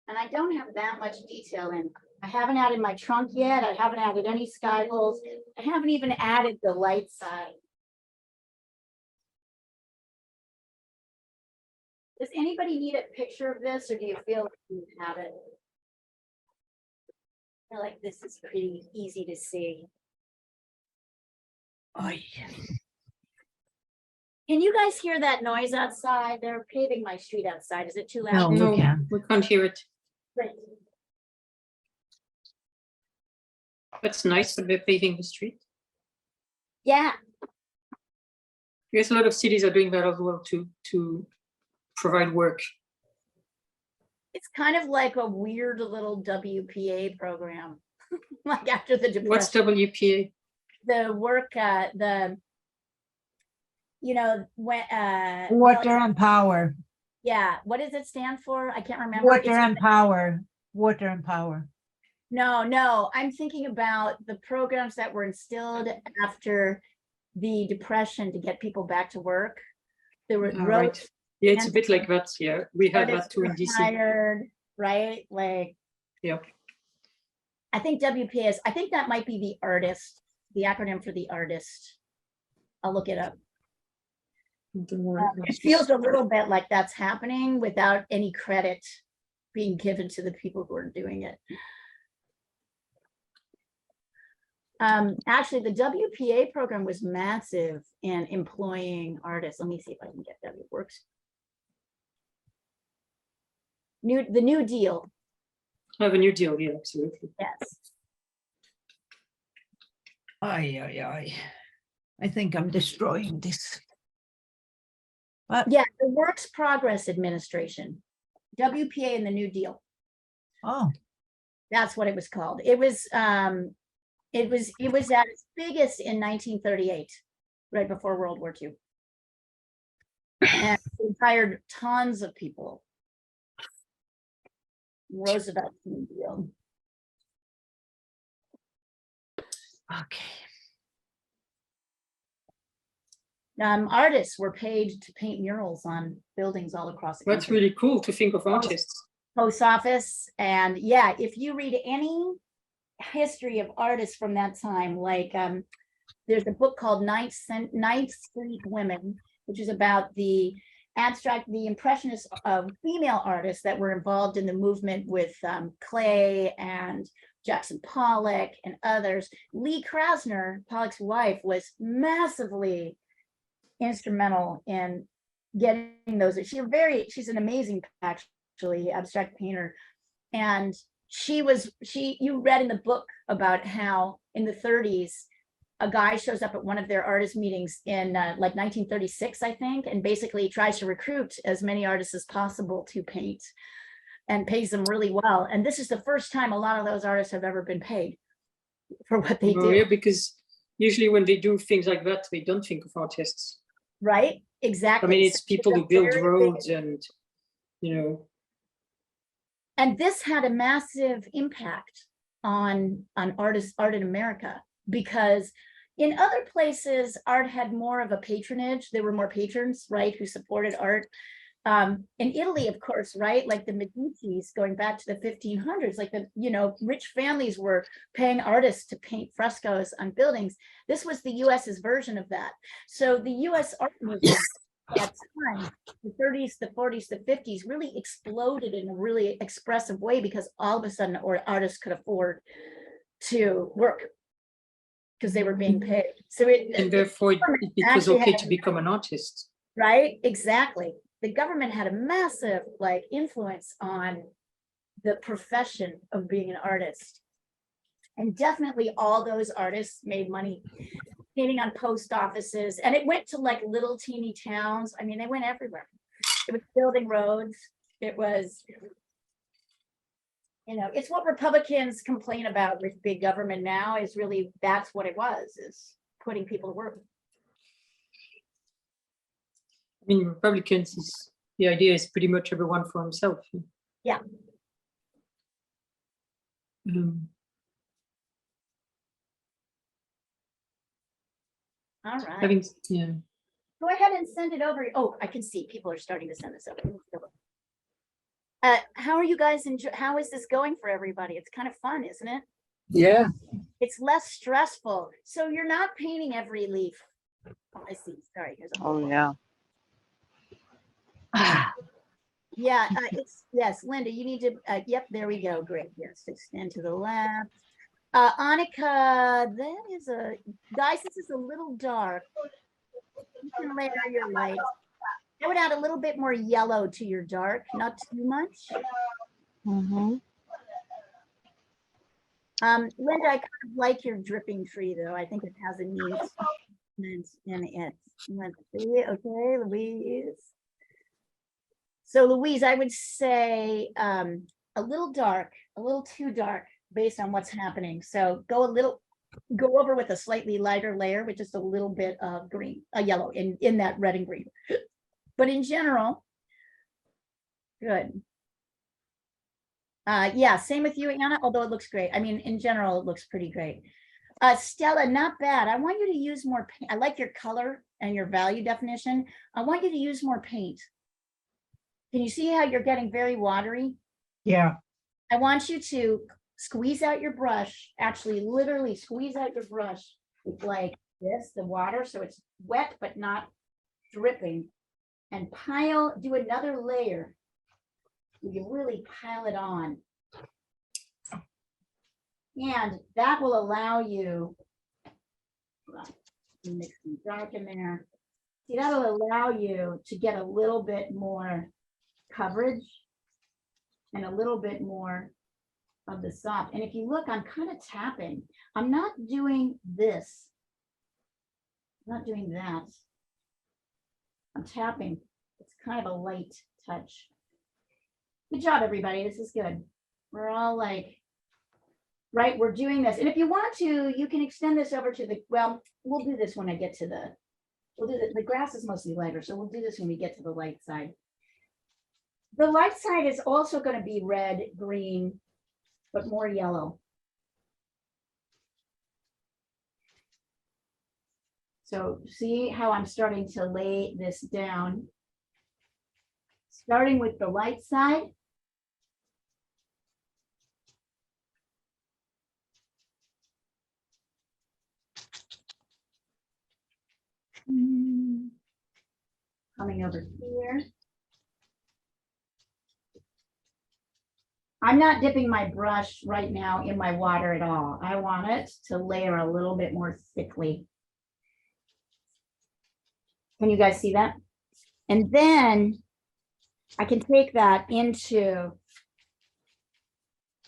And I don't have that much detail in. I haven't added my trunk yet. I haven't added any sky holes. I haven't even added the light side. Does anybody need a picture of this, or do you feel like you have it? I feel like this is pretty easy to see. Oh, yeah. Can you guys hear that noise outside? They're paving my street outside. Is it too No, loud? we No, can't. we can't hear it. Great. That's nice that they're paving the street. Yeah, Because a lot of cities are doing that as well to provide work. it's kind of like a weird little WPA program. Like after the What's depression, WPA? the work, you know, when Water and power. yeah, what does it stand for? I can't remember. Water It's- and power. Water and power. No, I'm thinking about the programs that were instilled after the depression to get people back to work. There were Ah, roads, right. Yeah, it's a and- bit like that. Yeah, we have that artists too in were DC. hired, right? Like, Yeah. I think WPA is, I think that might be the artist, the acronym for the artist. I'll look it up. It feels a little bit like that's happening without any credit being given to the people who are doing it. Actually, the WPA program was massive in employing artists. Let me see if I can get that. It works. The New Deal. Have a new deal. Yeah, absolutely. Yes. Ay. I think I'm destroying this. But Yeah, the Works Progress Administration, WPA and the New Deal. oh, That's what it was called. It was at its biggest in 1938, right before World War II. And it hired tons of people. Roosevelt's New Deal. okay. Artists were paid to paint murals on buildings all across the That's country. really cool to think of artists. post office. And yeah, if you read any history of artists from that time, like there's a book called Ninth Street Women, which is about the impressionist female artists that were involved in the movement with Clay and Jackson Pollock and others. Lee Krasner, Pollock's wife, was massively instrumental in getting those. She's an amazing, actually, abstract painter. And you read in the book about how in the 30s, a guy shows up at one of their artist meetings in like 1936, I think, and basically tries to recruit as many artists as possible to paint and pays them really well. And this is the first time a lot of those artists have ever been paid for what they do. Yeah, because usually when they do things like that, they don't think of artists. Right? Exactly. I mean, it's people who build roads and, you know. And this had a massive impact on art in America, because in other places, art had more of a patronage. There were more patrons, right, who supported art. In Italy, of course, right, like the Medicis, going back to the 1500s, like rich families were paying artists to paint frescoes on buildings. This was the US's version of that. So the US art movement at that time, the 30s, the 40s, the 50s, really exploded in a really expressive way, because all of a sudden artists could afford to work because they were being paid. So and therefore it was okay to become an artist. Right, exactly. The government had a massive influence on the profession of being an artist. And definitely all those artists made money painting on post offices. And it went to little teeny towns. I mean, they went everywhere. It was building roads. It was, it's what Republicans complain about with big government now, is really, that's what it was, is putting people to work. I mean, Republicans, the idea is pretty much everyone for himself. Yeah. All right. Yeah. Go ahead and send it over. Oh, I can see people are starting to send this over. How are you guys how is this going for everybody? It's kind of fun, isn't it? Yeah. It's less stressful. So you're not painting every leaf. Oh, I see. Sorry. Here's a whole yeah. Yeah, yes, Linda, you need to, yep, there we go. Great. Yes, extend to the left. Annika, guys, this is a little dark. You can layer your light. I would add a little bit more yellow to your dark, not too much. Mm-hmm. Linda, I kind of like your dripping tree, though. I think it has a neat in it. Let's see. Okay, Louise. So Louise, I would say a little dark, a little too dark based on what's happening. So go over with a slightly lighter layer with just a little bit of green, yellow in that red and green. But in general, good. Yeah, same with you, Anna, although it looks great. I mean, in general, it looks pretty great. Stella, not bad. I want you to use more paint. I like your color and your value definition. I want you to use more paint. Can you see how you're getting very watery? Yeah. I want you to squeeze out your brush, actually literally squeeze out your brush with like this, the water, so it's wet but not dripping, and do another layer. You can really pile it on. And that will allow you, mix some dark in there. See, that'll allow you to get a little bit more coverage and a little bit more of the soft. And if you look, I'm kind of tapping. I'm not doing this. I'm not doing that. I'm tapping. It's kind of a light touch. Good job, everybody. This is good. We're all like, right, we're doing this. And if you want to, you can extend this over to well, we'll do this when I get to we'll do the grass is mostly lighter, so we'll do this when we get to the light side. The light side is also going to be red, green, but more yellow. So see how I'm starting to lay this down. Starting with the light side, Coming over here. I'm not dipping my brush right now in my water at all. I want it to layer a little bit more thickly. Can you guys see that? And then I can take that into,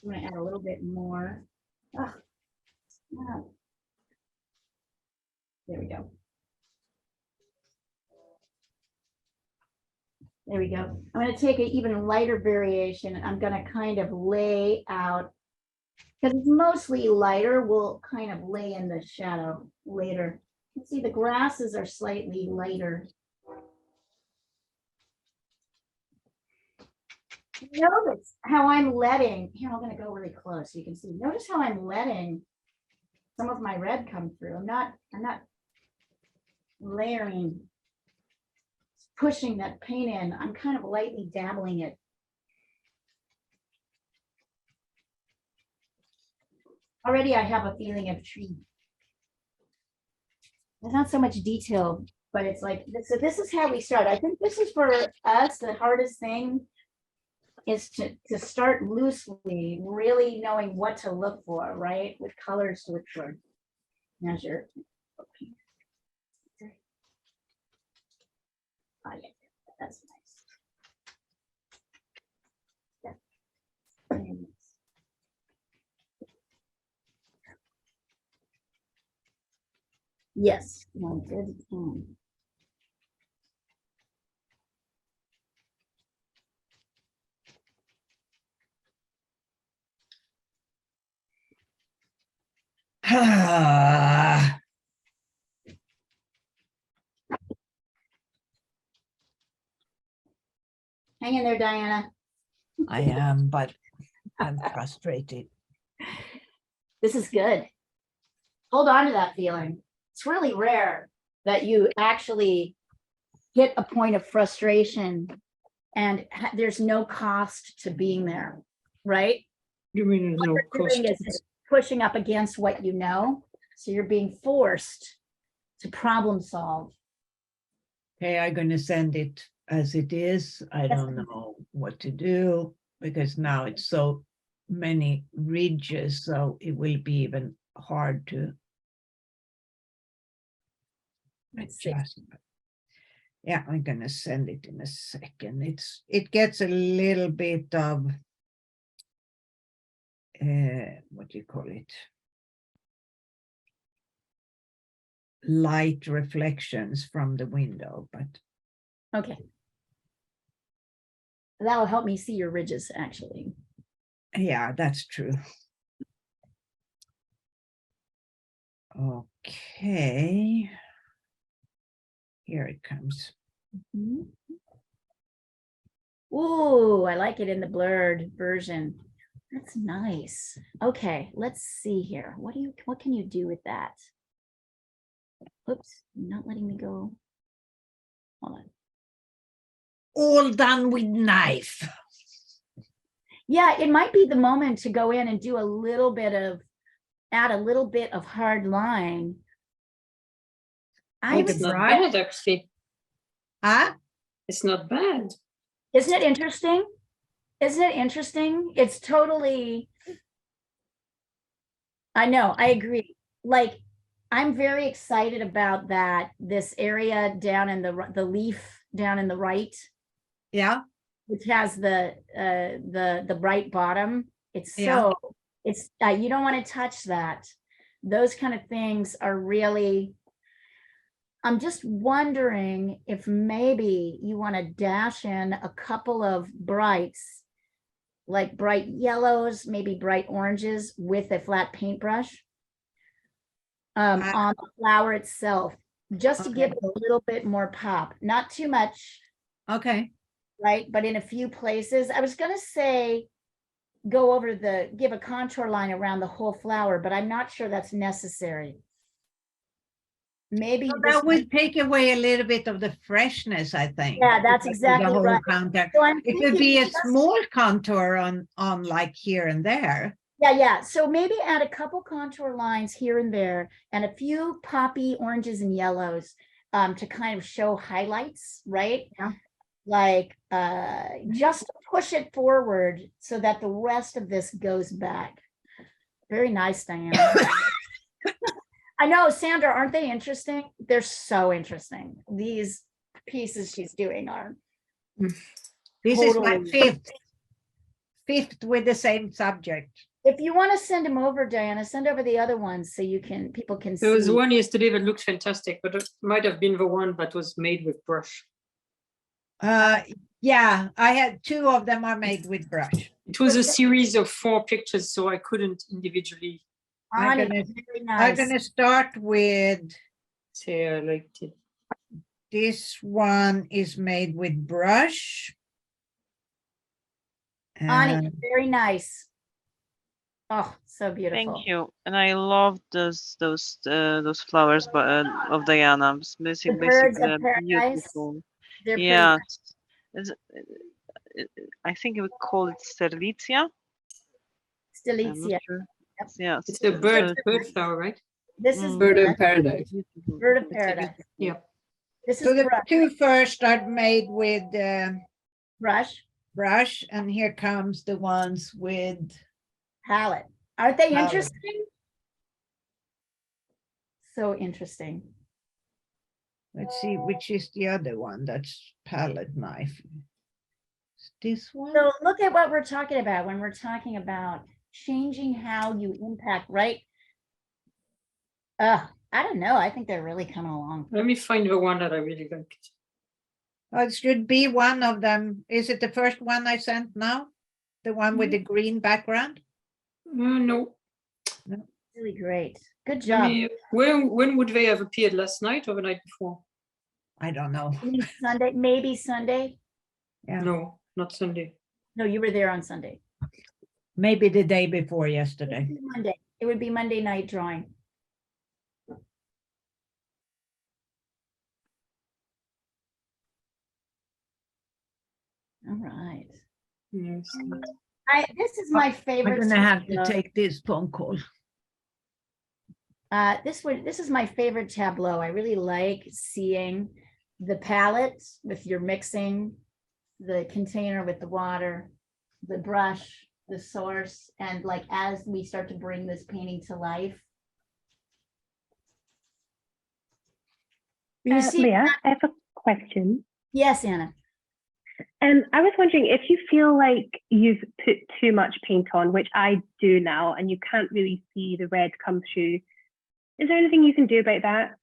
I'm gonna add a little bit more. Ah, ah. There we go. There we go. I'm going to take an even lighter variation. And I'm going to kind of lay out, because it's mostly lighter, we'll kind of lay in the shadow later. You see the grasses are slightly lighter. Notice how I'm letting, here I'm going to go really close so you can see. Notice how I'm letting some of my red come through. I'm not layering, pushing that paint in. I'm kind of lightly dabbling it. Already I have a feeling of tree. There's not so much detail, but it's like, so this is how we start. I think this is for us, the hardest thing is to start loosely, really knowing what to look for, right? With colors to look for. Measure. Oh, yeah, that's nice. Yeah. Yes, no, good. Hang in there, Diana. I am, but I'm frustrated. This is good. Hold on to that feeling. It's really rare that you actually hit a point of frustration and there's no cost to being there, right? You mean there's no What you're cost? doing is pushing up against what you know. So you're being forced to problem solve. Okay, I'm going to send it as it is. I don't know what to do because now it's so many ridges, so it will be even hard to Let's see. adjust. Yeah, I'm going to send it in a second. It gets a little bit of what do you call it? Light reflections from the window, but Okay. That'll help me see your ridges, actually. yeah, that's true. Okay. Here it comes. Ooh, I like it in the blurred version. That's nice. Okay, let's see here. What can you do with that? Oops, not letting me go. Hold on. All done with knife. Yeah, it might be the moment to go in and do a little bit of, add a little bit of hard line. I It's would, not Right. bad, actually. Huh? It's not bad. isn't it interesting? Isn't it interesting? It's totally, I know, I agree. Like, I'm very excited about that, this area down in the leaf down in the right, Yeah. which has the bright bottom. It's Yeah. so, it's, you don't want to touch that. Those kind of things are really, I'm just wondering if maybe you want to dash in a couple of brights, like bright yellows, maybe bright oranges with a flat paintbrush on the flower itself, just to give it a little bit more pop, not too much, Okay. right? But in a few places, I was going to say, go over give a contour line around the whole flower, but I'm not sure that's necessary. Maybe So this that would one- take away a little bit of the freshness, I think. Yeah, that's with exactly the whole right. contour. So I'm It could thinking be a just- small contour on like here and there. Yeah. So maybe add a couple contour lines here and there and a few poppy oranges and yellows. to kind of show highlights, right? Yeah. Like just push it forward so that the rest of this goes back. Very nice, Diana. I know, Sandra, aren't they interesting? They're so interesting. These pieces she's doing are. This is my Totally. fifth with the same subject. If you want to send them over, Diana, send over the other ones so people can There was see. one yesterday that looked fantastic, but it might have been the one that was made with brush. Yeah, I had 2 of them are made with brush. It was a series of 4 pictures, so I couldn't individually I'm Ani, gonna- very I'm nice. gonna start with say I liked it. this one is made with brush. Ani, And very nice. Oh, so beautiful. Thank you. And I love those flowers of Diana. It's The birds of basically paradise. beautiful. They're pretty. Yeah. I think we call it Sterlitzia. I'm Stelicia. not sure. Yep. Yeah. It's the bird flower, right? This is Bird brush, in paradise. Beautiful. bird of It's a paradise. bit- yeah. This so is the brush. 2 first are made with Brush brush, and here comes the ones with palette. Aren't they Palette. interesting? So interesting. let's see which is the other one. That's palette knife. Is this one? So look at what we're talking about when we're talking about changing how you impact, right? I don't know. I think they're really coming along. Let me find the one that I really liked. Oh, it should be one of them. Is it the first one I sent now? The one with the green background? No. Really great. Good Let job. me, when would they have appeared? Last night or the night before? I don't know. You mean Sunday, maybe Sunday. Yeah. No, not Sunday. No, you were there on Sunday. Maybe the day before It would yesterday. be Monday. It would be Monday night drawing. All right. Yes. This is my I'm favorite. gonna have to tableau. take this phone call. This is my favorite tableau. I really like seeing the palette with your mixing, the container with the water, the brush, the source, and like as we start to bring this painting to life. You see, Leah, I have a question. yes, Anna. I was wondering if you feel like you've put too much paint on, which I do now, and you can't really see the red come through. Is there anything you can do about that?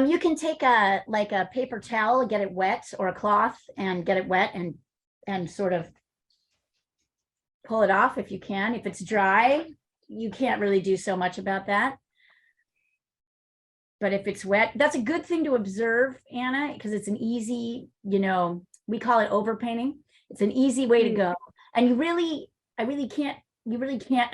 You can take a paper towel, get it wet, or a cloth and get it wet and sort of pull it off if you can. If it's dry, you can't really do so much about that. But if it's wet, that's a good thing to observe, Anna, because it's an easy, we call it overpainting. It's an easy way to go. And you really can't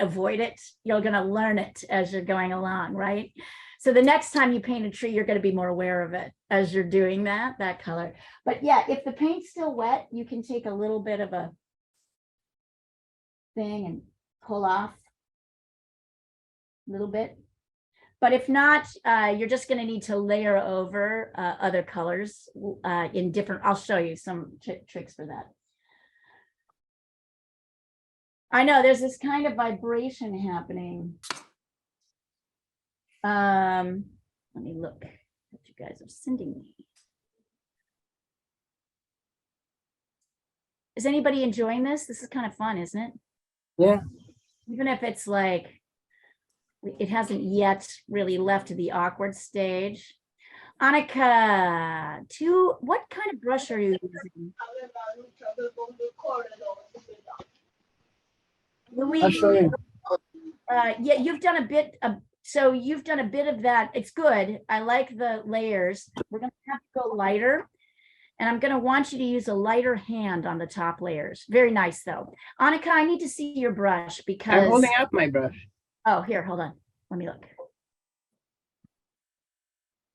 avoid it. You're going to learn it as you're going along, right? So the next time you paint a tree, you're going to be more aware of it as you're doing that color. But yeah, if the paint's still wet, you can take a little bit of a thing and pull off a little bit. But if not, you're just going to need to layer over other colors in different, I'll show you some tricks for that. I know there's this kind of vibration happening. Let me look what you guys are sending me. Is anybody enjoying this? This is kind of fun, isn't it? Yeah. Even if it's like, it hasn't yet really left the awkward stage. Annika, what kind of brush are you using? Louise, I'll show you. yeah, you've done a bit of, so you've done a bit of that. It's good. I like the layers. We're gonna have to go lighter. And I'm gonna want you to use a lighter hand on the top layers. Very nice though. Annika, I need to see your brush because. I'm holding up my brush. Oh, here, hold on. Let me look.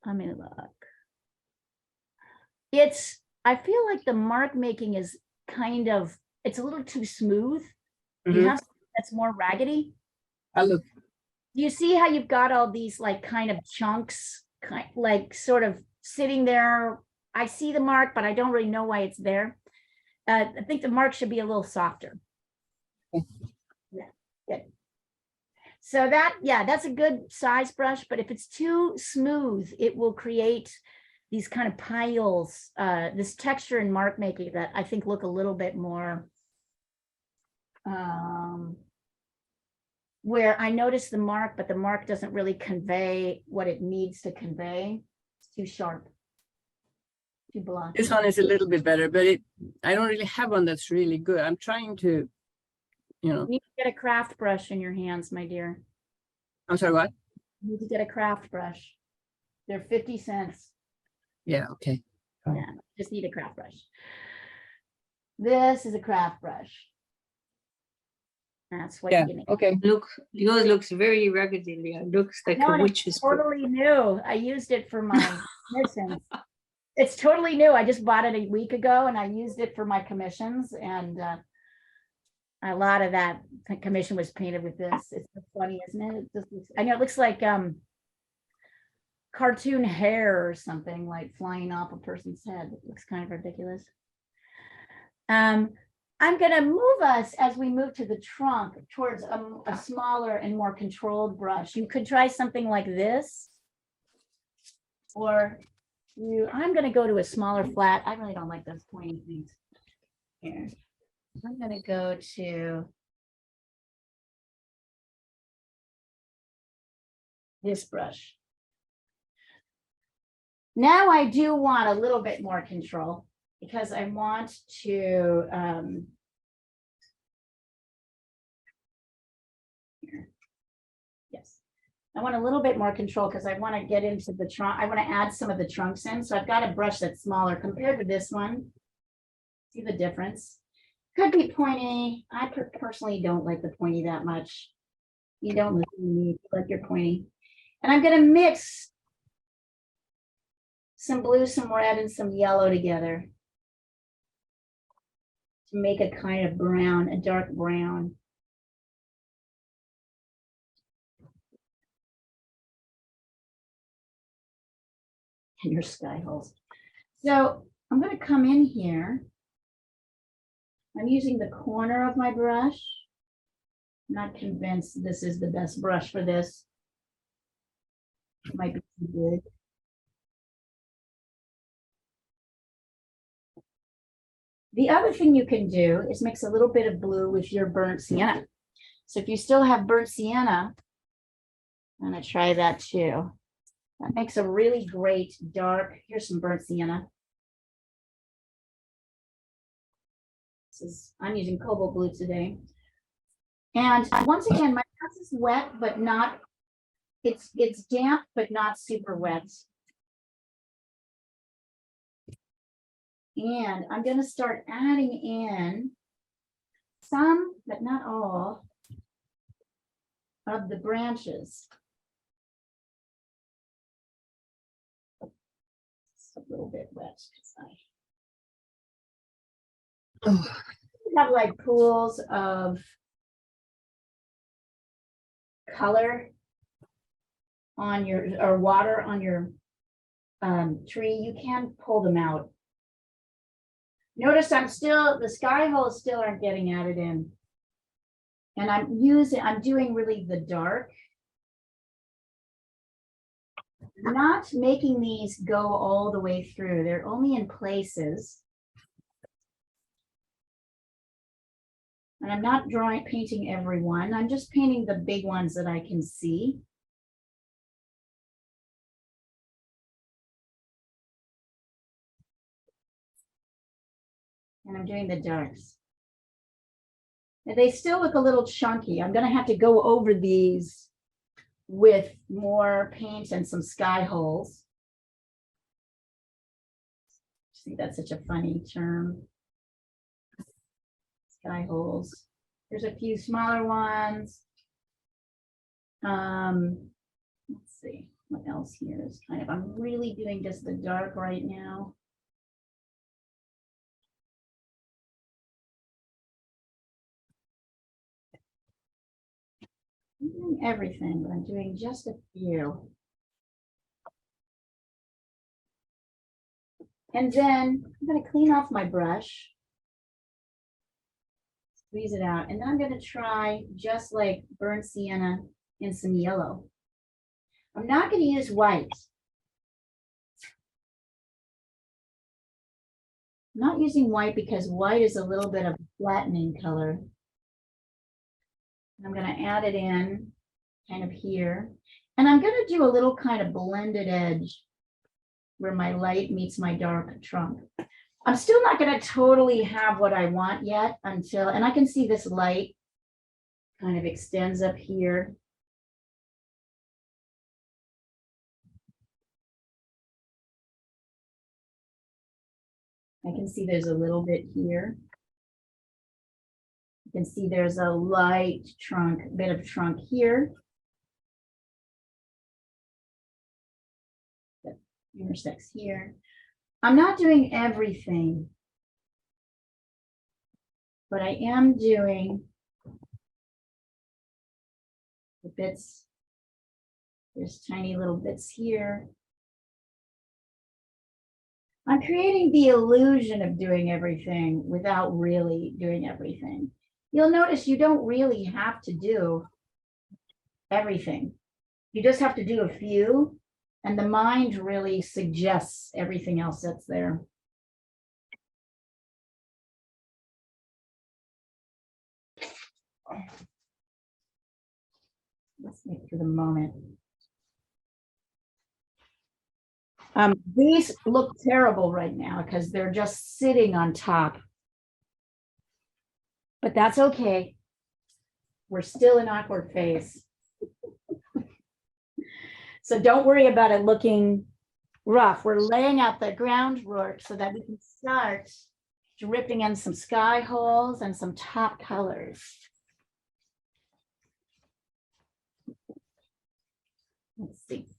Let me look. I feel like the mark making is kind of, it's a little too smooth. You Mhm. have something that's more raggedy. Look. You see how you've got all these like kind of chunks, like sort of sitting there. I see the mark, but I don't really know why it's there. I think the mark should be a little softer. Okay. Yeah, good. So that, yeah, that's a good size brush, but if it's too smooth, it will create these kind of piles, this texture in mark making that I think look a little bit more, where I notice the mark, but the mark doesn't really convey what it needs to convey. It's too sharp, too blunt. This one is a little bit better, but I don't really have one that's really good. I'm trying to, You need to get a craft brush in your hands, my dear. I'm sorry, what? You need to get a craft brush. They're 50 cents. Yeah, okay. Oh. Yeah, just need a craft brush. This is a craft brush. That's what Yeah, you need. okay. Look, yours looks very raggedy. It looks like No, a and it's witch's book. totally new. I used it for my commissions. It's totally new. I just bought it a week ago and I used it for my commissions, and a lot of that commission was painted with this. It's so funny, isn't it? It just looks, I know it looks like cartoon hair or something like flying off a person's head. It looks kind of ridiculous. I'm going to move us as we move to the trunk towards a smaller and more controlled brush. You could try something like this, or I'm going to go to a smaller flat. I really don't like those pointy things. Here, I'm going to go to this brush. Now I do want a little bit more control, because I want to yes, I want a little bit more control because I want to get into the trunk. I want to add some of the trunks in. So I've got a brush that's smaller compared to this one. See the difference? Could be pointy. I personally don't like the pointy that much. You don't listen to me if you like your pointy. And I'm going to mix some blue, some red, and some yellow together to make a kind of brown, a dark brown. And your sky holes. So I'm going to come in here. I'm using the corner of my brush. I'm not convinced this is the best brush for this. It might be too big. The other thing you can do is mix a little bit of blue with your burnt sienna. So if you still have burnt sienna, I'm going to try that too. That makes a really great dark. Here's some burnt sienna. I'm using cobalt blue today. And once again, my brush is wet, but not, it's damp, but not super wet. And I'm going to start adding in some, but not all, of the branches. It's a little bit wet because I have like pools of color on your, or water on your tree. You can pull them out. Notice I'm still, the sky holes still aren't getting added in. And I'm doing really the dark. Not making these go all the way through. They're only in places. And I'm not painting every one. I'm just painting the big ones that I can see. And I'm doing the darks. And they still look a little chunky. I'm going to have to go over these with more paint and some sky holes. See, that's such a funny term. Sky holes. There's a few smaller ones. Let's see what else here is kind of, I'm really doing just the dark right now. I'm doing everything, but I'm doing just a few. And then I'm going to clean off my brush, squeeze it out, and then I'm going to try just like burnt sienna and some yellow. I'm not going to use white. I'm not using white because white is a little bit of a flattening color. I'm going to add it in kind of here. And I'm going to do a little kind of blended edge where my light meets my dark trunk. I'm still not going to totally have what I want yet until, and I can see this light kind of extends up here. I can see there's a little bit here. You can see there's a light trunk, bit of trunk here. That intersects here. I'm not doing everything, but I am doing the bits. There's tiny little bits here. I'm creating the illusion of doing everything without really doing everything. You'll notice you don't really have to do everything. You just have to do a few, and the mind really suggests everything else that's there. Let's make for the moment. These look terrible right now because they're just sitting on top. But that's okay. We're still in awkward phase. So don't worry about it looking rough. We're laying out the groundwork so that we can start dripping in some sky holes and some top colors. Let's see.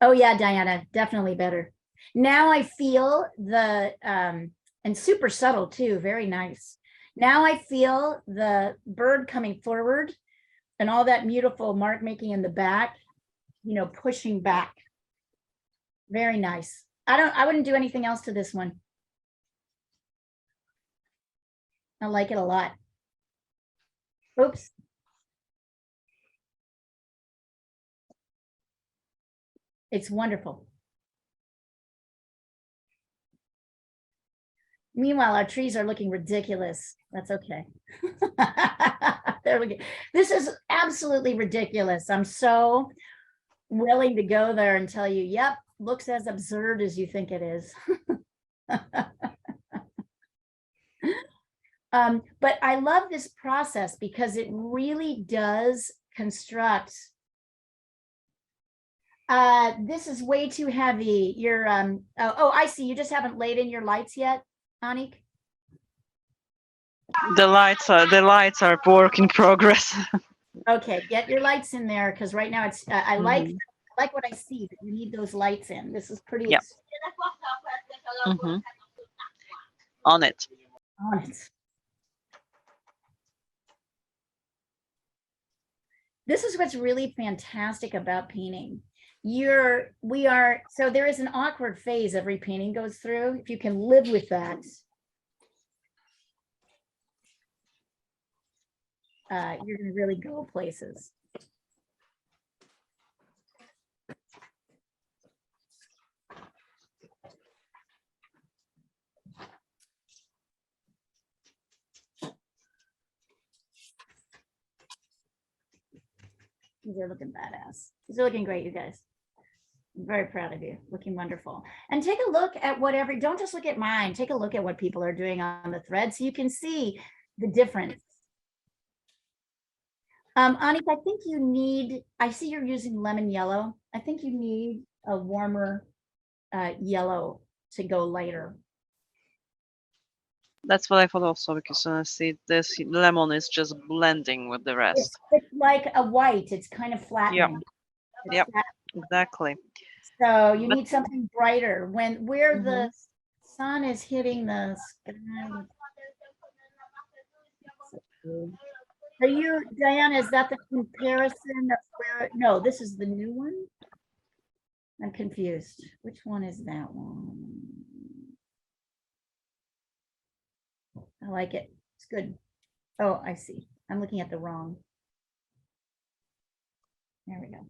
Oh yeah, Diana, definitely better. Now I feel the, and super subtle too, very nice. Now I feel the bird coming forward and all that beautiful mark making in the back, you know, pushing back. Very nice. I wouldn't do anything else to this one. I like it a lot. Oops. It's wonderful. Meanwhile, our trees are looking ridiculous. That's okay. They're looking, this is absolutely ridiculous. I'm so willing to go there and tell you, yep, looks as absurd as you think it is. But I love this process because it really does construct. This is way too heavy. You're, oh, I see. You just haven't laid in your lights yet, Anik? The lights are work in progress. Okay, get your lights in there because right now it's, I like what I see, but you need those lights in. This is pretty. Yep. On it. On it. This is what's really fantastic about painting. So there is an awkward phase every painting goes through. If you can live with that, you're gonna really go places. These are looking badass. These are looking great, you guys. I'm very proud of you. Looking wonderful. And take a look at whatever, don't just look at mine. Take a look at what people are doing on the thread so you can see the difference. Anik, I think you need, I see you're using lemon yellow. I think you need a warmer yellow to go lighter. That's what I thought also, because I see this lemon is just blending with the rest. It's like a white. It's kind of flattening. Yep. Exactly. So you need something brighter where the sun is hitting the sky. Are you, Diana, is that the comparison of where, no, this is the new one? I'm confused. Which one is that one? I like it. It's good. Oh, I see. I'm looking at the wrong. There we go.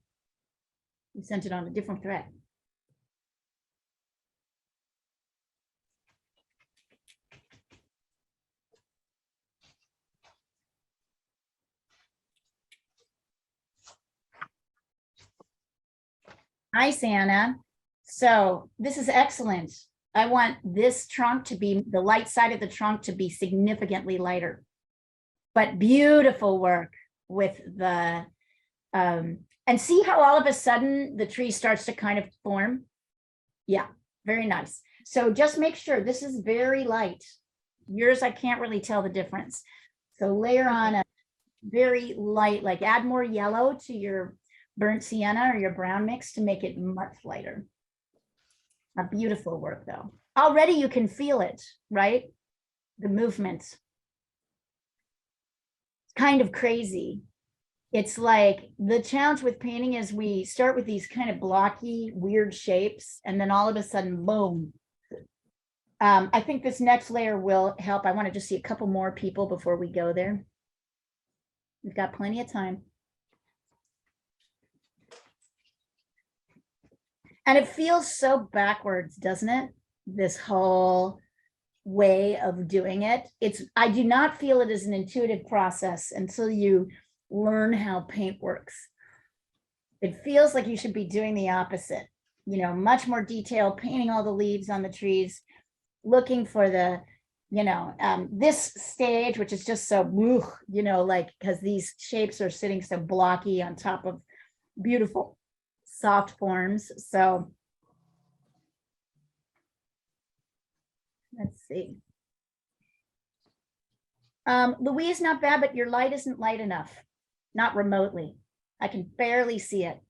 We sent it on a different thread. Nice, Anna. So this is excellent. I want this trunk to be, the light side of the trunk to be significantly lighter. But beautiful work with the, and see how all of a sudden the tree starts to kind of form? Yeah, very nice. So just make sure this is very light. Yours, I can't really tell the difference. So layer on a very light, like add more yellow to your burnt sienna or your brown mix to make it much lighter. A beautiful work though. Already you can feel it, right? The movement. It's kind of crazy. It's like the challenge with painting is we start with these kind of blocky, weird shapes, and then all of a sudden, boom. I think this next layer will help. I want to just see a couple more people before we go there. We've got plenty of time. And it feels so backwards, doesn't it? This whole way of doing it. I do not feel it as an intuitive process until you learn how paint works. It feels like you should be doing the opposite, you know, much more detail, painting all the leaves on the trees, looking for the, you know, this stage, which is just so, you know, like, because these shapes are sitting so blocky on top of beautiful soft forms. So let's see. Louise, not bad, but your light isn't light enough, not remotely. I can barely see it.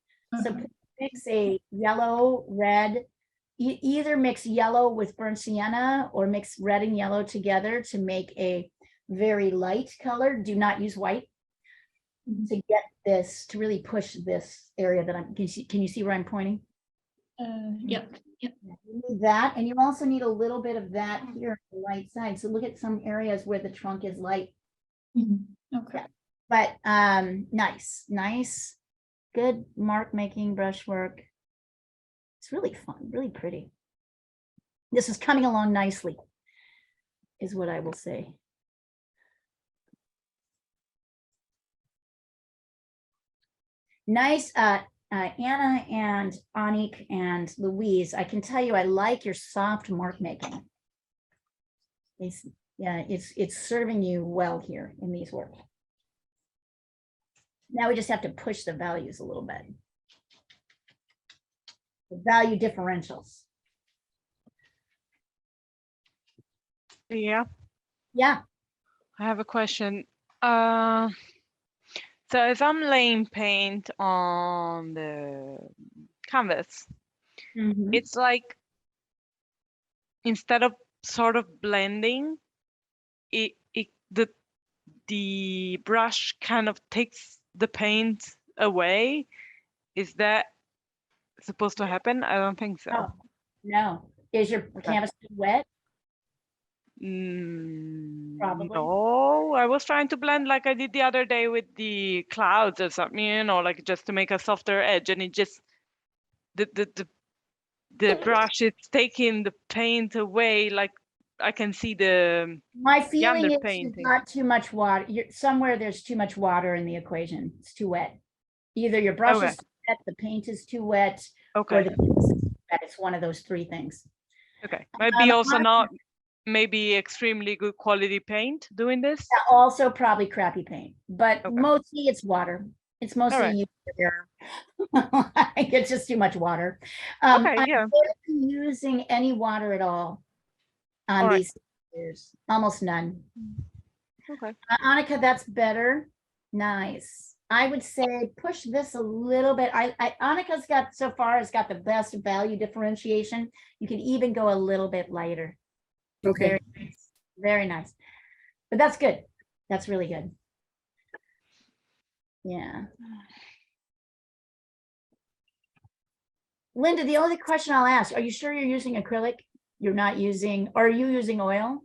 So mix a yellow, red, either mix yellow with burnt sienna or mix red and yellow together to make a very light color. Do not use white to get this, to really push this area that I'm, can you see where I'm pointing? Yeah. You need that, and you also need a little bit of that here on the right side. So look at some areas where the trunk is light. Okay. But nice, good mark making, brushwork. It's really fun, really pretty. This is coming along nicely, is what I will say. Nice, Anna and Anik and Louise, I can tell you, I like your soft mark making. It's serving you well here in these works. Now we just have to push the values a little bit. The value differentials. Yeah, Yeah. I have a question. So if I'm laying paint on the canvas, Mhm. it's like instead of sort of blending, the brush kind of takes the paint away. Is that supposed to happen? I don't think so. Oh, no. Is your canvas too wet? Probably. No, I was trying to blend like I did the other day with the clouds or something, you know, like just to make a softer edge, and it just the brush is taking the paint away. Like I can see the My feeling is underpainting. you've got too much water. Somewhere there's too much water in the equation. It's too wet. Either your brush Okay. is too wet, the paint is too wet, or Okay, the canvas is too wet. It's one of those three things. okay. Maybe also Monica- not maybe extremely good quality paint doing this. Also probably crappy paint, but Okay. mostly it's water. It's mostly right. you. It's just too much water. Okay, I'm yeah. not using any water at all on All right. these years, almost none. Okay. Annika, that's better. Nice. I would say push this a little bit. Annika's got so far has got the best value differentiation. You can even go a little bit lighter. Okay. Very nice. Very nice. But that's good. That's really good. Yeah. Linda, the only question I'll ask, are you sure you're using acrylic? You're not using, are you using oil?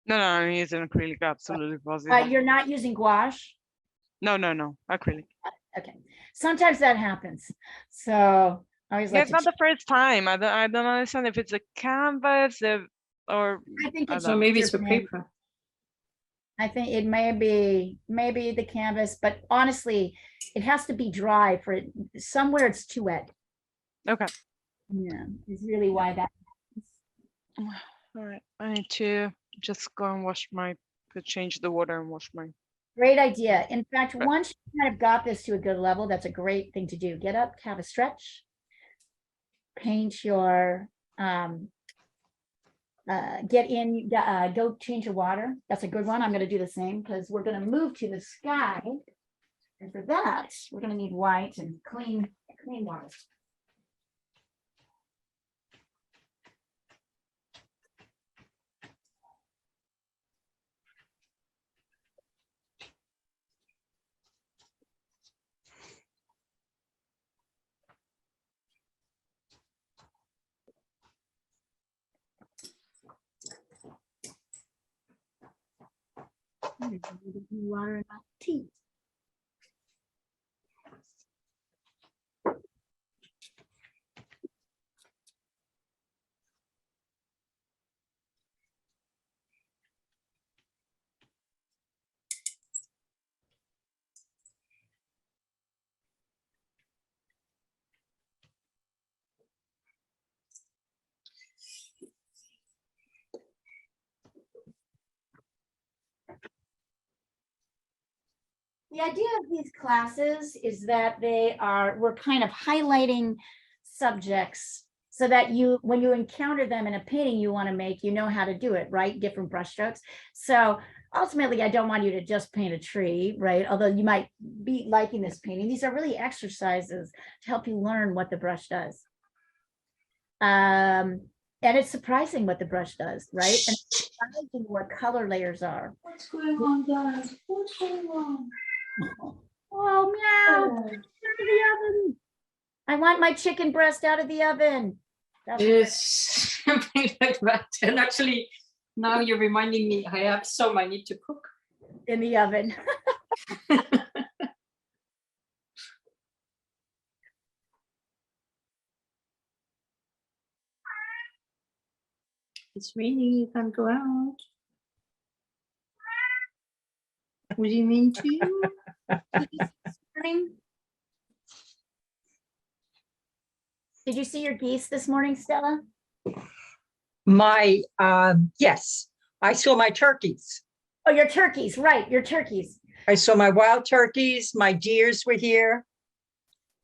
No, I'm using acrylic, absolutely positive. You're not using gouache? No, acrylic. Okay, sometimes that happens. So I always Yeah, like it's to not the first time. I don't understand if it's a canvas or I think it's I So don't maybe it's the your brand. paper. I think it may be maybe the canvas, but honestly, it has to be dry for it. Somewhere it's too wet. Okay. Yeah, is really why that. All right. I need to just go and change the water and wash my. Great idea. In fact, once you kind of got this to a good level, that's a great thing to do. Get up, have a stretch, paint your, get in, go change your water. That's a good one. I'm going to do the same because we're going to move to the sky. And for that, we're going to need white and clean water. Water and not tea. The idea of these classes is that we're kind of highlighting subjects so that when you encounter them in a painting you want to make, you know how to do it, right? Different brushstrokes. So ultimately, I don't want you to just paint a tree, right? Although you might be liking this painting. These are really exercises to help you learn what the brush does. And it's surprising what the brush does, right? And it's surprising what color layers are. What's going on, guys? What's going on? Oh, meow. Out of the oven. I want my chicken breast out of the oven. That's Yes, something like that. And actually, now you're reminding me, I have some I need to cook. in the oven. It's raining, you can't go out. What do you mean to? Did you see your geese this morning, Stella? Yes, I saw my turkeys. Oh, your turkeys, right, your turkeys. I saw my wild turkeys. My deers were here.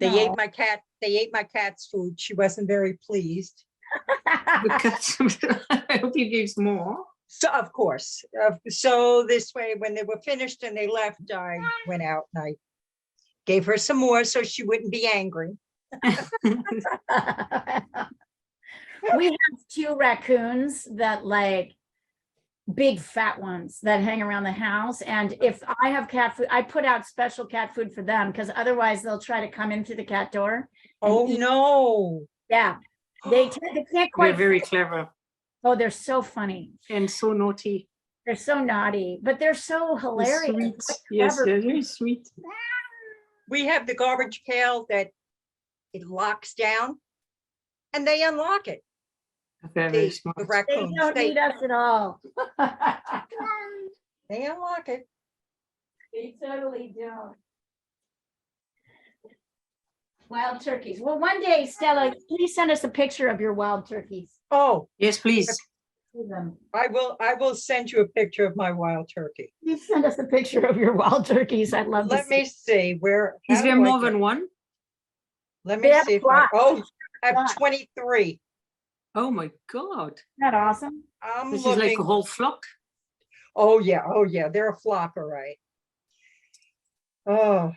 They No. ate my cat. They ate my cat's food. She wasn't very pleased. I hope he gives more. So, of course. So this way, when they were finished and they left, I went out and I gave her some more so she wouldn't be angry. We have 2 raccoons that like big fat ones that hang around the house. And if I have cat food, I put out special cat food for them because otherwise they'll try to come in through the cat door. Oh, eat. no. Yeah. They can't They're quite. very clever Oh, they're so funny. and so naughty. They're so naughty, but they're so They're hilarious. sweet. What Yes, clever- they're very sweet. We have the garbage pail that it locks down and they unlock it. They're very The smart. They raccoons, don't need us at all. they unlock it. They totally don't. Wild turkeys. Well, one day, Stella, please send us a picture of your wild turkeys. Oh, Yes, please. See them. I will send you a picture of my wild turkey. Please send us a picture of your wild turkeys. I'd love to Let see. me see where. Is how there do I more get- than one? Let They me have see if I, flocks. oh, I have Flocks. 23. Oh my God. Isn't that awesome? I'm This is like looking. a whole flock. Oh, yeah, they're a flock, all right. Oh,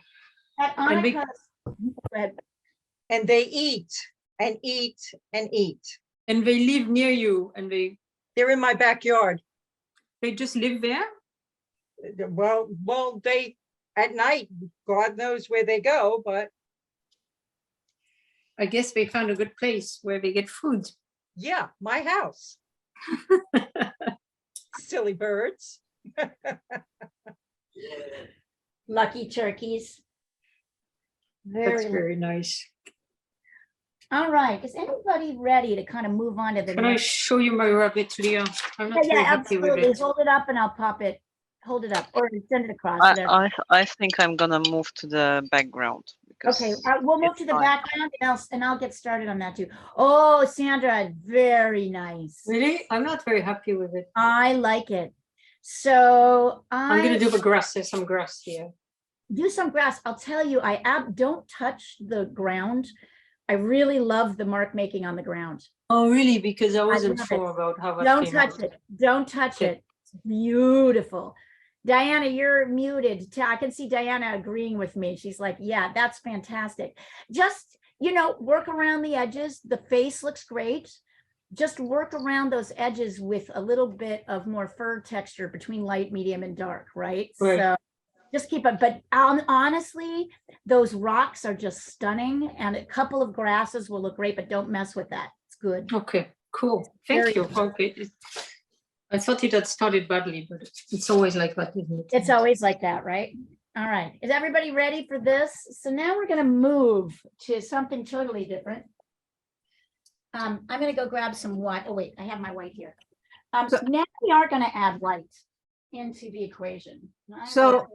At And we- Annika's, go ahead. and they eat and eat and eat. And they live near you and They're in my backyard. they just live there? Well, they, at night, God knows where they go, but I guess they found a good place where they get food. Yeah, my house. Silly birds. Lucky turkeys. That's Very, very nice. all right. Is anybody ready to kind of move on to the Can I next? show you my rabbit, Leah? I'm not Yeah, very yeah, happy with absolutely. it. Hold it up and I'll pop it. Hold it up or send it across. I, Whatever. I I think I'm gonna move to the background because Okay, we'll move it's to the fine. background and I'll get started on that too. Oh, Sandra, very nice. Really? I'm not very happy with it. I like it. So I'm gonna I do the grass. There's some grass here. do some grass. I'll tell you, don't touch the ground. I really love the mark making on the ground. Oh, really? Because I wasn't love sure about how that Don't came touch out. it. Don't touch Okay. it. It's beautiful. Diana, you're muted. I can see Diana agreeing with me. She's like, yeah, that's fantastic. Just, work around the edges. The face looks great. Just work around those edges with a little bit of more fur texture between light, medium, and dark, right? Right. So just keep it. But honestly, those rocks are just stunning. And a couple of grasses will look great, but don't mess with that. It's good. Okay, cool. Very Thank you. Okay. I thought it had started badly, but it's always like that, isn't it? It's always like that, right? All right. Is everybody ready for this? So now we're going to move to something totally different. I'm going to go grab some white. Oh, wait, I have my white here. Now we are going to add white into the equation. So,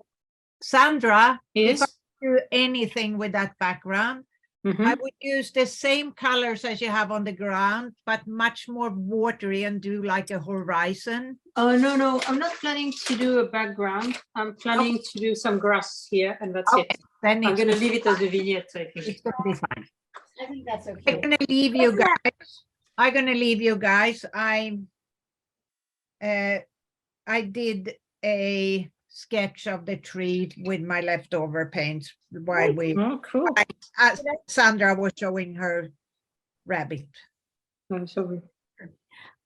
Sandra, if Yes. I do anything with that background, Mhm. I would use the same colors as you have on the ground, but much more watery and do like a horizon. Oh, no, I'm not planning to do a background. I'm planning to do some grass here, and that's it. Then I'm it's, gonna leave it as a vignette, I think. it's gonna be fine. I think that's I'm okay. gonna leave you guys. I did a sketch of the tree with my leftover paints while Oh, cool. Sandra was showing her rabbit. I'm sorry.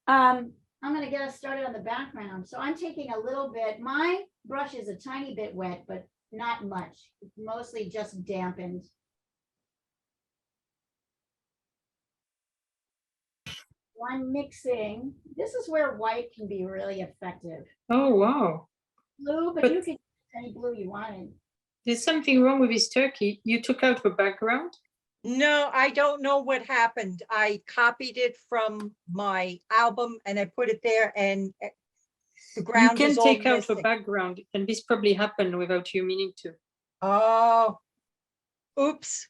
I'm going to get us started on the background. So I'm taking a little bit. My brush is a tiny bit wet, but not much. It's mostly just dampened. I'm mixing. This is where white can be really effective. Oh, wow. Blue, but you could use any blue you wanted. There's something wrong with this turkey. You took out the background? No, I don't know what happened. I copied it from my album and I put it there and the You ground can is all take out the missing. background, and this probably happened without you meaning to. Oh, oops,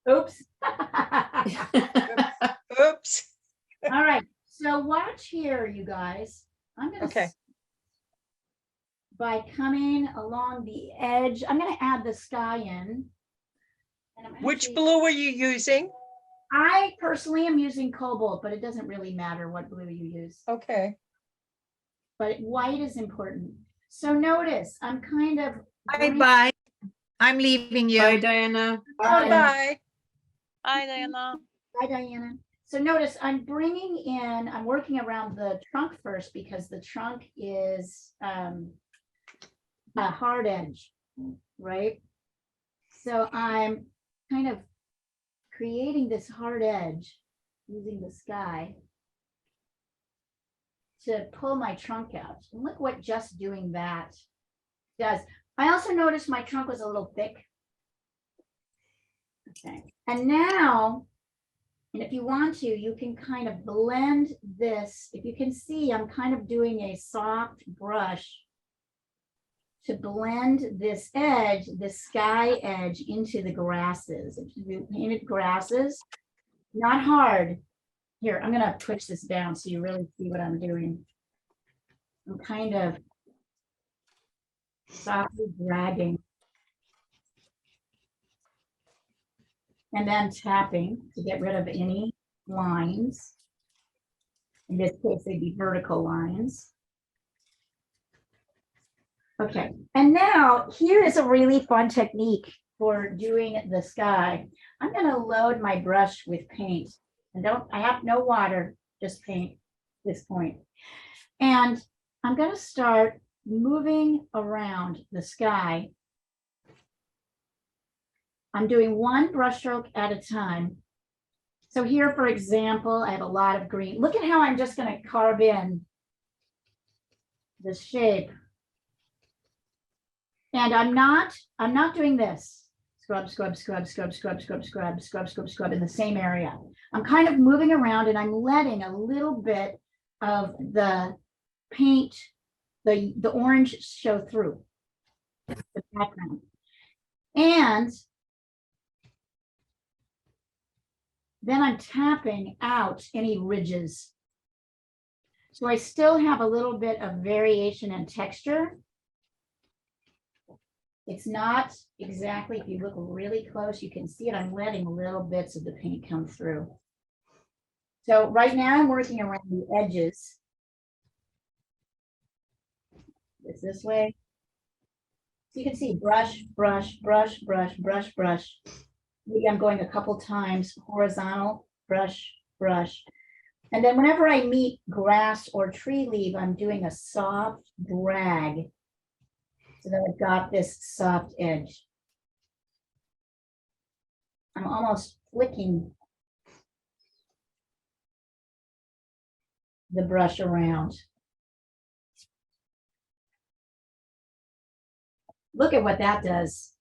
Oops. oops. All right. So watch here, you guys. I'm going to, Okay. by coming along the edge, I'm going to add the sky in. And I'm Which actually- blue are you using? I personally am using cobalt, but it doesn't really matter what blue you use. Okay. But white is important. So notice I'm kind of Bye. I'm leaving you. Bye, Diana. Bye. Hi, Diana. Hi, Diana. So notice I'm bringing in, I'm working around the trunk first because the trunk is a hard edge, right? So I'm kind of creating this hard edge using the sky to pull my trunk out. And look what just doing that does. I also noticed my trunk was a little thick. Okay, and now, and if you want to, you can kind of blend this. If you can see, I'm kind of doing a soft brush to blend this edge, the sky edge, into the grasses. If you painted grasses, not hard. Here, I'm gonna push this down so you really see what I'm doing. I'm kind of softly dragging. And then tapping to get rid of any lines. In this case, they'd be vertical lines. Okay, and now here is a really fun technique for doing the sky. I'm gonna load my brush with paint. And I have no water, just paint at this point. And I'm gonna start moving around the sky. I'm doing one brush stroke at a time. So here, for example, I have a lot of green. Look at how I'm just going to carve in this shape. And I'm not doing this. Scrub, scrub, scrub, scrub, scrub, scrub, scrub, scrub, scrub, scrub in the same area. I'm kind of moving around and I'm letting a little bit of the paint, the orange show through the background. And then I'm tapping out any ridges. So I still have a little bit of variation in texture. It's not exactly, if you look really close, you can see it. I'm letting little bits of the paint come through. So right now I'm working around the edges. It's this way. So you can see brush, brush, brush, brush, brush, brush. Maybe I'm going a couple times horizontal, brush, brush. And then whenever I meet grass or tree leaf, I'm doing a soft drag so that I've got this soft edge. I'm almost flicking the brush around. Look at what that does.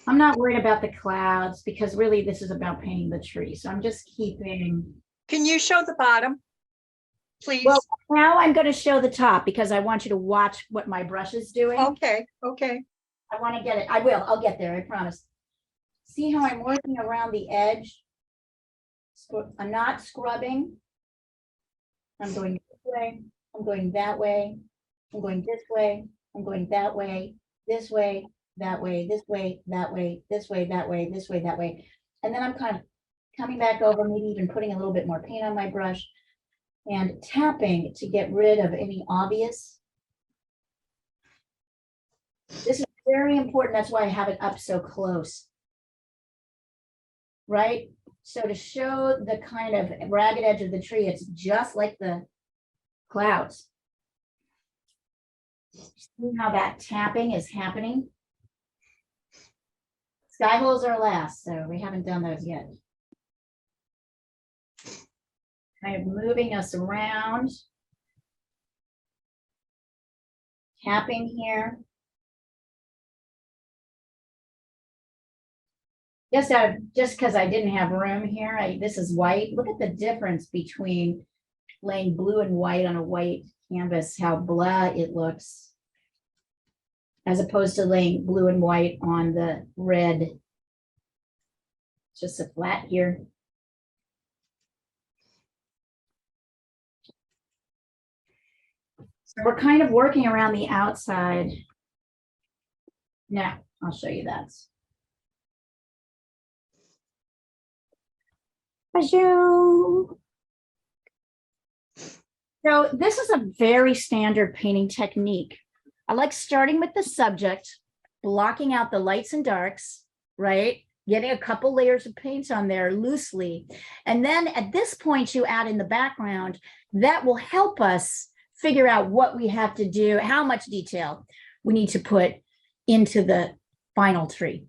I'm not worried about the clouds because really this is about painting the tree. So I'm just keeping. Can you show the bottom, please? Well, now I'm going to show the top because I want you to watch what my brush is doing. Okay, okay. I want to get it. I will. I'll get there. I promise. See how I'm working around the edge? I'm not scrubbing. I'm going this way. I'm going that way. I'm going this way. I'm going that way. This way. That way. This way. That way. This way. That way. This way. That way. And then I'm kind of coming back over, maybe even putting a little bit more paint on my brush and tapping to get rid of any obvious. This is very important. That's why I have it up so close. Right? So to show the kind of ragged edge of the tree, it's just like the clouds. See how that tapping is happening? Sky holes are last, so we haven't done those yet. Kind of moving us around. Tapping here. Just because I didn't have room here, this is white. Look at the difference between laying blue and white on a white canvas, how blah it looks, as opposed to laying blue and white on the red. It's just a flat here. So we're kind of working around the outside. Now, I'll show you that. So this is a very standard painting technique. I like starting with the subject, blocking out the lights and darks, right? Getting a couple layers of paint on there loosely. And then at this point, you add in the background. That will help us figure out what we have to do, how much detail we need to put into the final tree.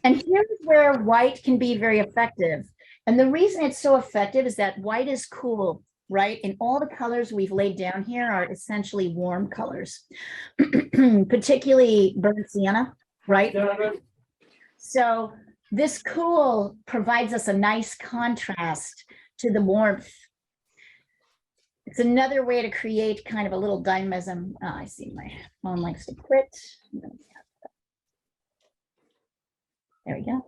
And here's where white can be very effective. And the reason it's so effective is that white is cool, right? And all the colors we've laid down here are essentially warm colors, particularly burnt sienna, right? So this cool provides us a nice contrast to the warmth. It's another way to create kind of a little dynamism. Oh, I see my phone likes to quit. There we go.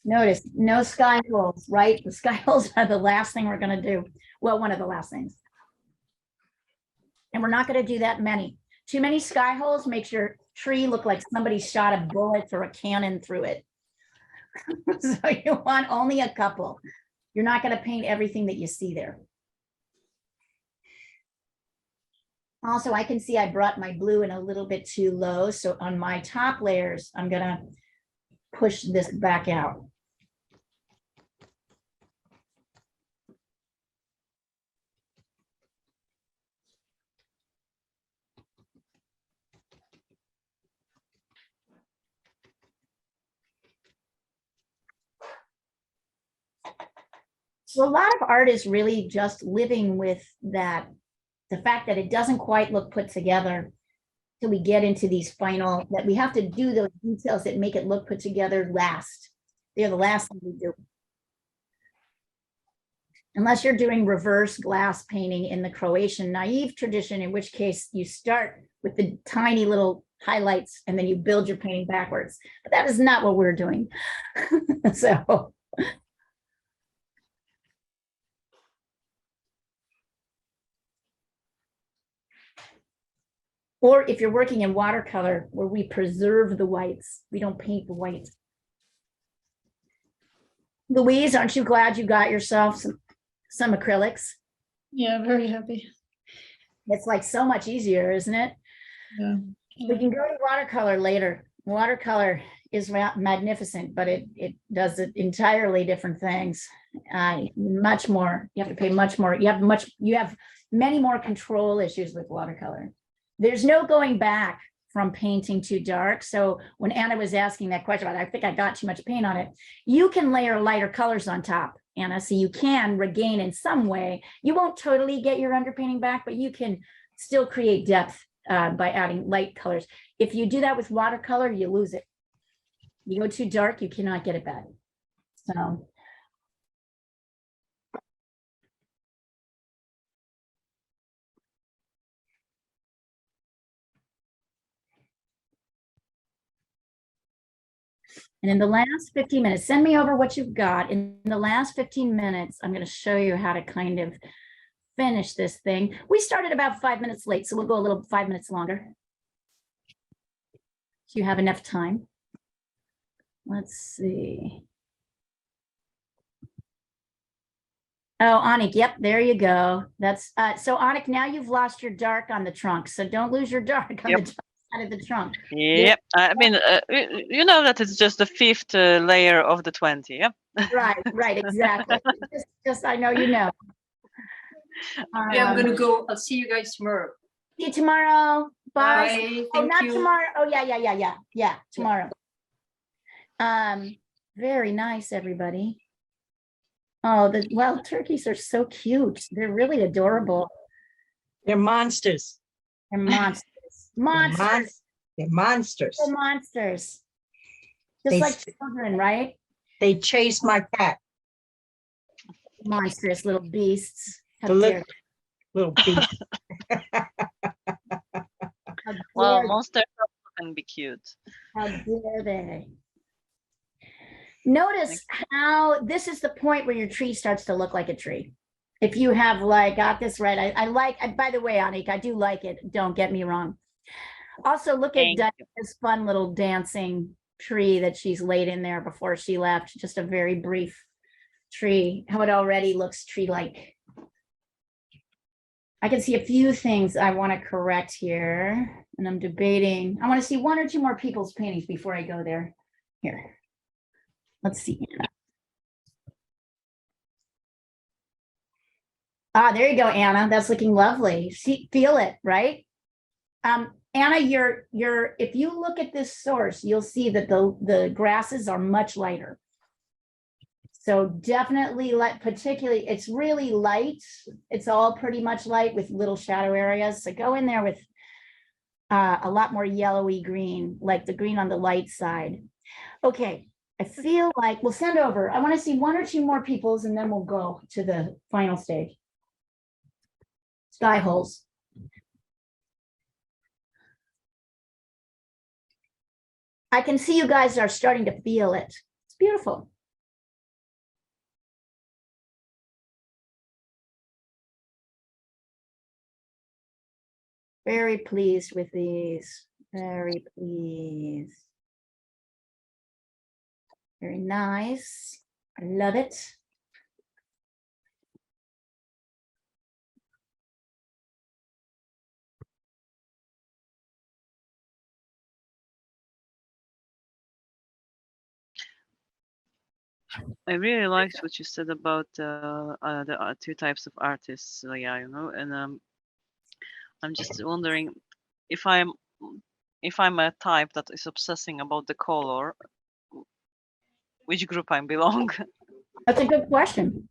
Notice no sky holes, right? The sky holes are the last thing we're going to do. Well, one of the last things. And we're not going to do that many. Too many sky holes makes your tree look like somebody shot a bullet or a cannon through it. So you want only a couple. You're not going to paint everything that you see there. Also, I can see I brought my blue in a little bit too low. So on my top layers, I'm gonna push this back out. So a lot of art is really just living with that, the fact that it doesn't quite look put together till we get into these final, that we have to do those details that make it look put together last. They're the last thing we do. Unless you're doing reverse glass painting in the Croatian naive tradition, in which case you start with the tiny little highlights and then you build your painting backwards. But that is not what we're doing. So. Or if you're working in watercolor, where we preserve the whites, we don't paint the whites. Louise, aren't you glad you got yourself some acrylics? Yeah, very happy. It's like so much easier, isn't it? Yeah. We can go to watercolor later. Watercolor is magnificent, but it does entirely different things. Much more, you have to pay much more. You have many more control issues with watercolor. There's no going back from painting too dark. So when Anna was asking that question about, I think I got too much paint on it, you can layer lighter colors on top, Anna, so you can regain in some way. You won't totally get your underpainting back, but you can still create depth by adding light colors. If you do that with watercolor, you lose it. You go too dark, you cannot get it back. So. And in the last 15 minutes, send me over what you've got. In the last 15 minutes, I'm going to show you how to kind of finish this thing. We started about 5 minutes late, so we'll go a little 5 minutes longer. So you have enough time. Let's see. Oh, Anik, yep, there you go. That's so Anik, now you've lost your dark on the trunk. So don't lose your dark on Yep. the side of the trunk. Yep. I mean, you know that it's just the fifth layer of the 20. Yep. Right, exactly. just I know you know. Yeah, I'm gonna go. I'll see you guys tomorrow. See you tomorrow. Bye. Bye. Oh, Thank not you. tomorrow. Oh, yeah, tomorrow. Very nice, everybody. Oh, well, turkeys are so cute. They're really adorable. They're monsters. They're monsters. They're Monsters. They're monsters. They're monsters. Just They like s- children, right? They chased my cat. Monstrous little beasts. How The dare, little beast. how Well, dare, monsters can be cute. how dare they? Notice how this is the point where your tree starts to look like a tree. If you have like got this right, I like, by the way, Anik, I do like it. Don't get me wrong. Also, look at Thank you. Diana's fun little dancing tree that she's laid in there before she left. Just a very brief tree, how it already looks tree-like. I can see a few things I want to correct here, and I'm debating. I want to see one or two more people's paintings before I go there. Here. Let's see. Ah, there you go, Anna. That's looking lovely. See, feel it, right? Anna, if you look at this source, you'll see that the grasses are much lighter. So definitely particularly, it's really light. It's all pretty much light with little shadow areas. So go in there with a lot more yellowy green, like the green on the light side. Okay. I feel like we'll send over. I want to see one or two more people's and then we'll go to the final stage. Sky holes. I can see you guys are starting to feel it. It's beautiful. Very pleased with these. Very pleased. Very nice. I love it. I really liked what you said about the two types of artists. Yeah, and I'm just wondering if I'm a type that is obsessing about the color, which group I belong. That's a good question.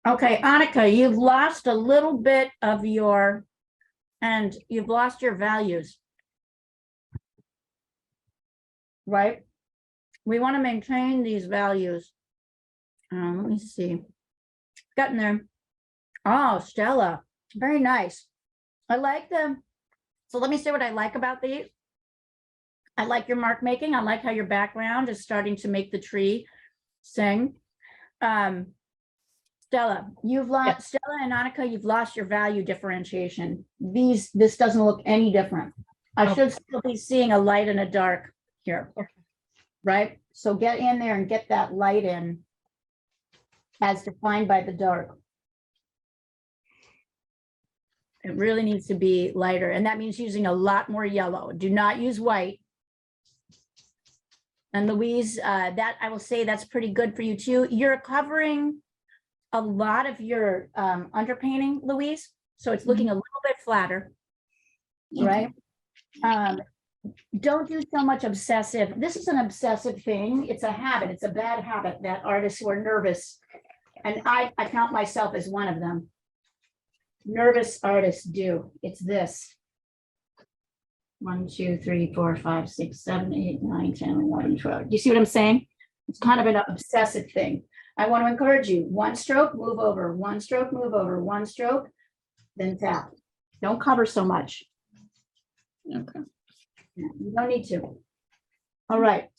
Okay, Annika, you've lost a little bit of you've lost your values. Right? We want to maintain these values. Let me see. Gotten there. Oh, Stella, very nice. I like them. So let me say what I like about these. I like your mark making. I like how your background is starting to make the tree sing. Stella, Stella and Annika, you've lost your value differentiation. This doesn't look any different. I should still be seeing a light and a dark here. Right? So get in there and get that light in as defined by the dark. It really needs to be lighter, and that means using a lot more yellow. Do not use white. And Louise, that I will say that's pretty good for you too. You're covering a lot of your underpainting, Louise, so it's looking a little bit flatter, right? Don't do so much obsessive. This is an obsessive thing. It's a habit. It's a bad habit that artists who are nervous, and I count myself as one of them. Nervous artists do. It's this. 1, 2, 3, 4, 5, 6, 7, 8, 9, 10, 11, 12. Do you see what I'm saying? It's kind of an obsessive thing. I want to encourage you. One stroke, move over. One stroke, move over. One stroke, then tap. Don't cover so much. Okay. You don't need to. All right.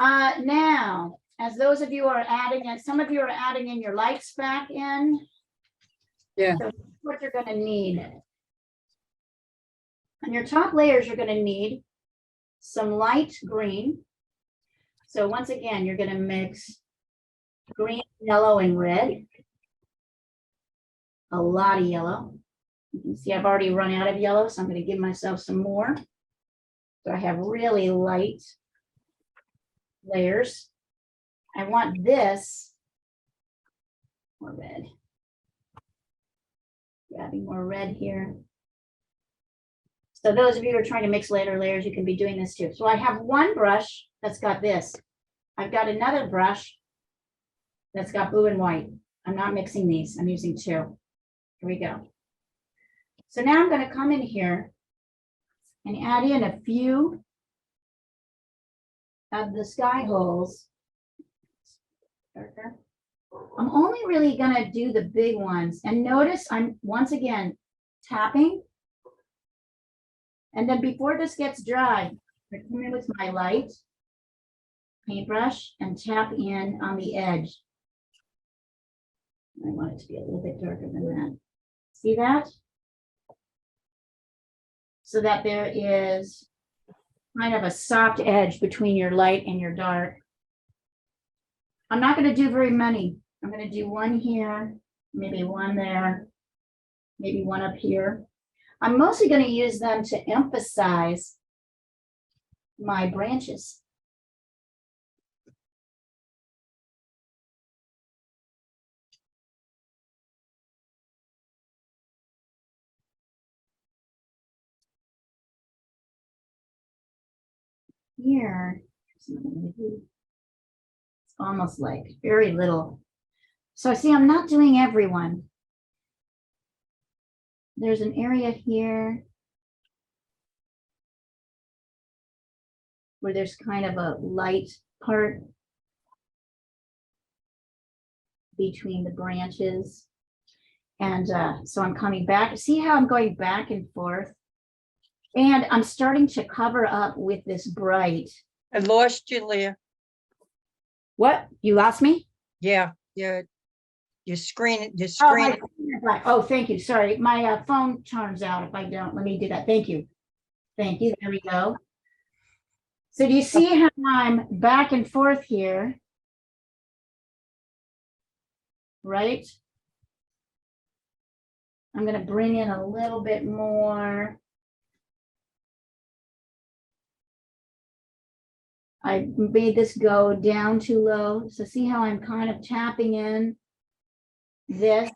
Now, as those of you are adding in, some of you are adding in your lights back in. Yeah. So what you're going to need. On your top layers, you're going to need some light green. So once again, you're going to mix green, yellow, and red. A lot of yellow. You can see I've already run out of yellow, so I'm going to give myself some more. So I have really light layers. I want this more red. Grabbing more red here. So those of you who are trying to mix later layers, you can be doing this too. So I have one brush that's got this. I've got another brush that's got blue and white. I'm not mixing these. I'm using two. Here we go. So now I'm going to come in here and add in a few of the sky holes. Darker. I'm only really going to do the big ones. And notice I'm once again tapping. And then before this gets dry, I come in with my light paintbrush and tap in on the edge. I want it to be a little bit darker than that. See that? So that there is kind of a soft edge between your light and your dark. I'm not going to do very many. I'm going to do one here, maybe one there, maybe one up here. I'm mostly going to use them to emphasize my branches. Here, it's almost like very little. So see, I'm not doing everyone. There's an area here where there's kind of a light part between the branches. And so I'm coming back. See how I'm going back and forth? And I'm starting to cover up with this bright. I lost you, Leah. What? You lost me? Yeah, your screen, your Oh, screen. oh, thank you. Sorry. My phone turns out if I don't. Let me do that. Thank you. Thank you. There we go. So do you see how I'm back and forth here? Right? I'm going to bring in a little bit more. I made this go down too low. So see how I'm kind of tapping in this.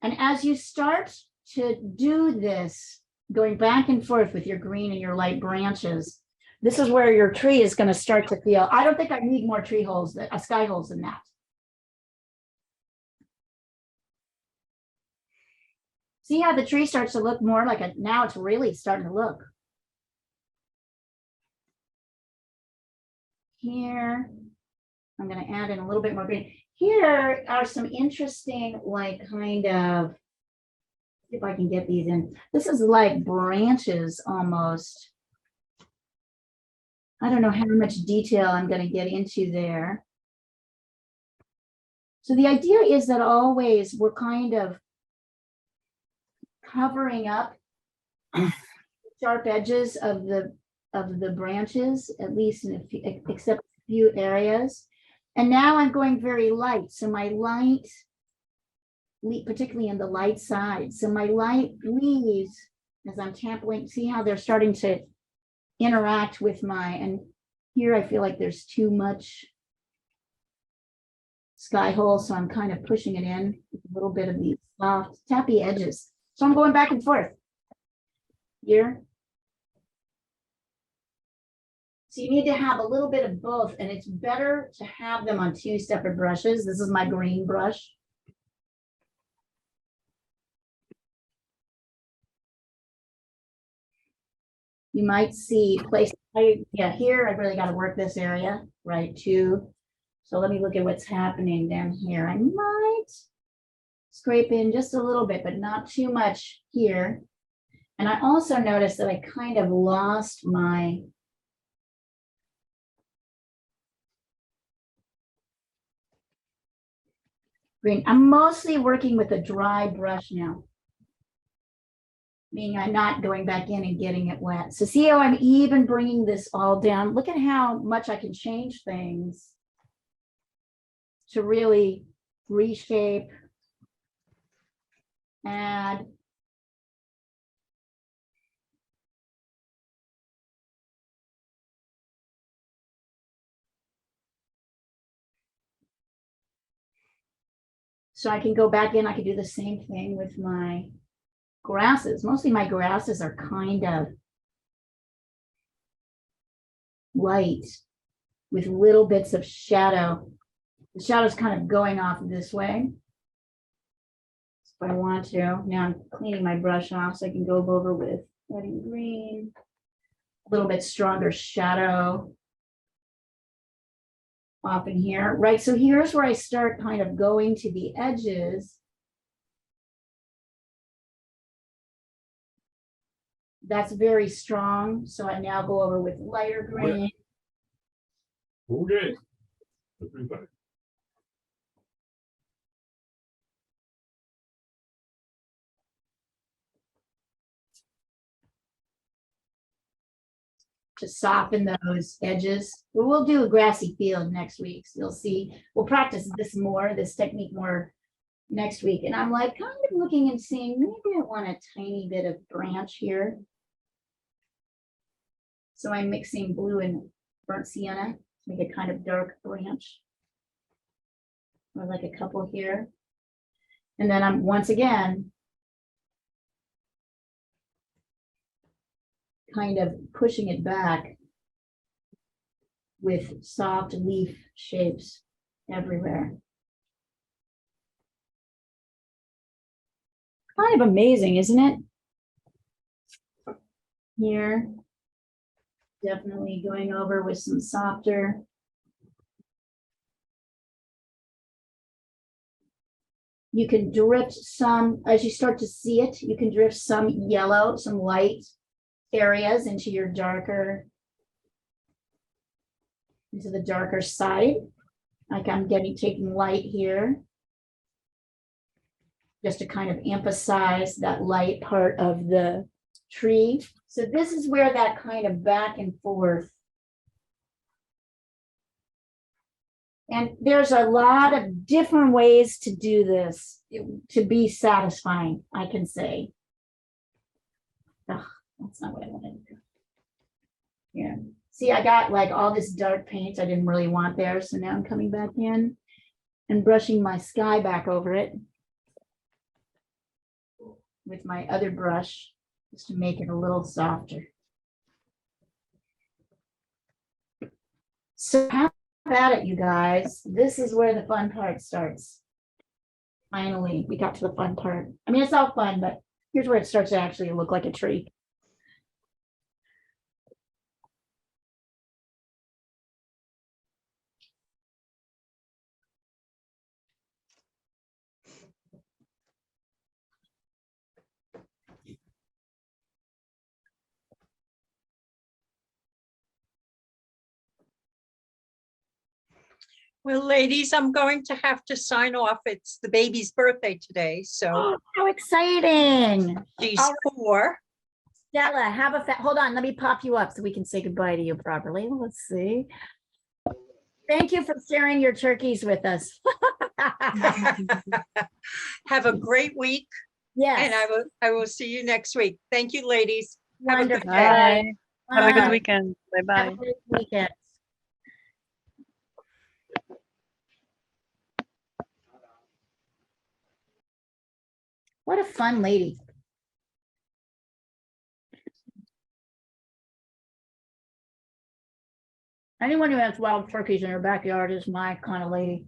And as you start to do this, going back and forth with your green and your light branches, this is where your tree is going to start to feel, I don't think I need more tree holes, sky holes than that. See how the tree starts to look more like now it's really starting to look. Here, I'm going to add in a little bit more green. Here are some interesting, like kind of, see if I can get these in. This is like branches almost. I don't know how much detail I'm going to get into there. So the idea is that always we're kind of covering up sharp edges of the branches, at least in a few, except a few areas. And now I'm going very light. So my light, particularly in the light side. So my light leaves, as I'm tamping, see how they're starting to interact with and here I feel like there's too much sky hole. So I'm kind of pushing it in with a little bit of these soft, tappy edges. So I'm going back and forth here. So you need to have a little bit of both, and it's better to have them on two separate brushes. This is my green brush. You might see places, here I really got to work this area, right, too. So let me look at what's happening down here. I might scrape in just a little bit, but not too much here. And I also noticed that I kind of lost my green. I'm mostly working with a dry brush now, meaning I'm not going back in and getting it wet. So see how I'm even bringing this all down? Look at how much I can change things to really reshape, add. So I can go back in, I can do the same thing with my grasses. Mostly my grasses are kind of light with little bits of shadow. The shadow's kind of going off this way. If I want to. Now I'm cleaning my brush off so I can go over with red and green. A little bit stronger shadow off in here, right? So here's where I start kind of going to the edges. That's very strong. So I now go over with lighter green. Okay. Everybody. To soften those edges. But we'll do a grassy field next week. So you'll see, we'll practice this technique more next week. And I'm like kind of looking and seeing, maybe I want a tiny bit of branch here. So I'm mixing blue and burnt sienna to make a kind of dark branch. Or like a couple here. And then I'm once again kind of pushing it back with soft leaf shapes everywhere. Kind of amazing, isn't it? Here, definitely going over with some softer. You can drift some, as you start to see it, you can drift some yellow, some light areas into your darker, into the darker side. Like I'm taking light here, just to kind of emphasize that light part of the tree. So this is where that kind of back and forth. And there's a lot of different ways to do this to be satisfying, I can say. Ugh, that's not what I wanted to do. Yeah. See, I got like all this dark paint I didn't really want there, so now I'm coming back in and brushing my sky back over it with my other brush, just to make it a little softer. So how about it, you guys? This is where the fun part starts. Finally, we got to the fun part. I mean, it's all fun, but here's where it starts to actually look like a tree. Well, ladies, I'm going to have to sign off. It's the baby's birthday today, so Oh, how exciting. she's All 4. Stella, have a hold on, let me pop you up so we can say goodbye to you properly. Let's see. Thank you for sharing your turkeys with us. Have a great week, and Yes. I will see you next week. Thank you, ladies. Have a good Wonderful. day. Bye. Have a good Bye. weekend. Bye bye. Have a great weekend. What a fun lady. Anyone who has wild turkeys in her backyard is my kind of lady.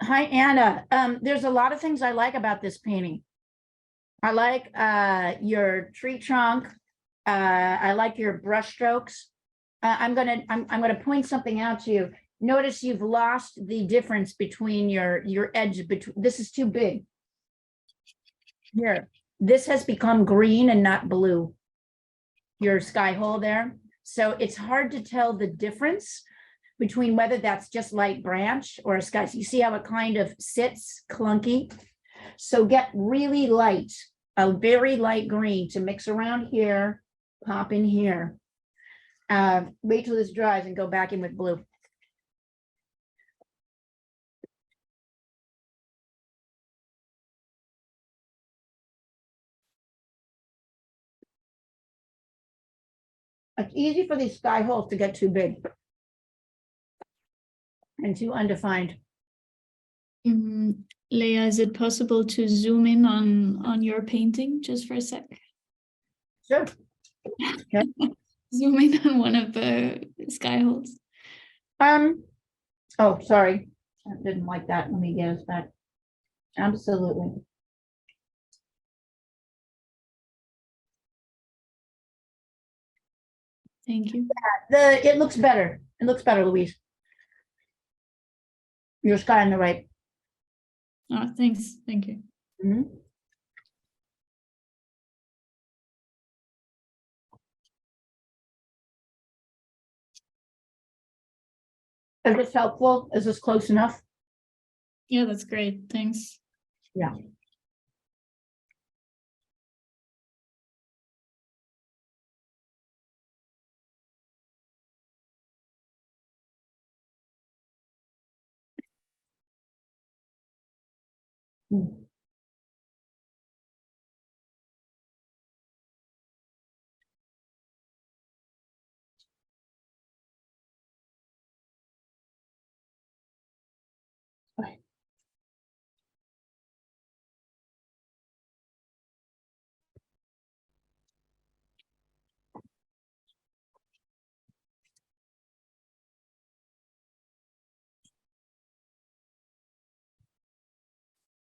Hi, Anna. There's a lot of things I like about this painting. I like your tree trunk. I like your brush strokes. I'm gonna point something out to you. Notice you've lost the difference between your edge between. This is too big. Here, this has become green and not blue. Your sky hole there. So it's hard to tell the difference between whether that's just light branch or a sky. So you see how it kind of sits clunky. So get really light, a very light green to mix around here, pop in here. Wait till this dries and go back in with blue. It's easy for these sky holes to get too big and too undefined. Leah, is it possible to zoom in on your painting just for a sec? Sure. Okay. zoom in on one of the sky holes? Oh, sorry. I didn't like that. Let me get us back. Absolutely. Thank you. It looks better. It looks better, Louise. Your sky on the right. Oh, thanks. Thank you. Mhm. Is this helpful? Is this close enough? Yeah, that's great. Thanks. Yeah. Mm. Okay.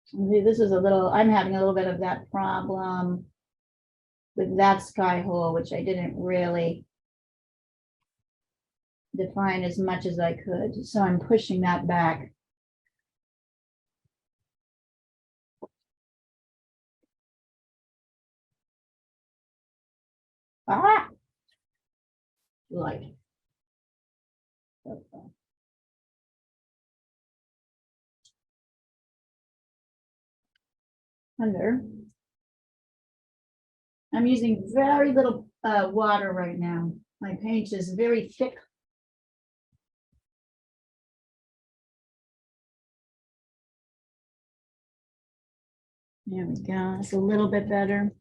See, this is a little, I'm having a little bit of that problem with that sky hole, which I didn't really define as much as I could. So I'm pushing that back. Ah! Light. Okay. Under. I'm using very little water right now. My paint is very thick. There we go. It's a little bit better.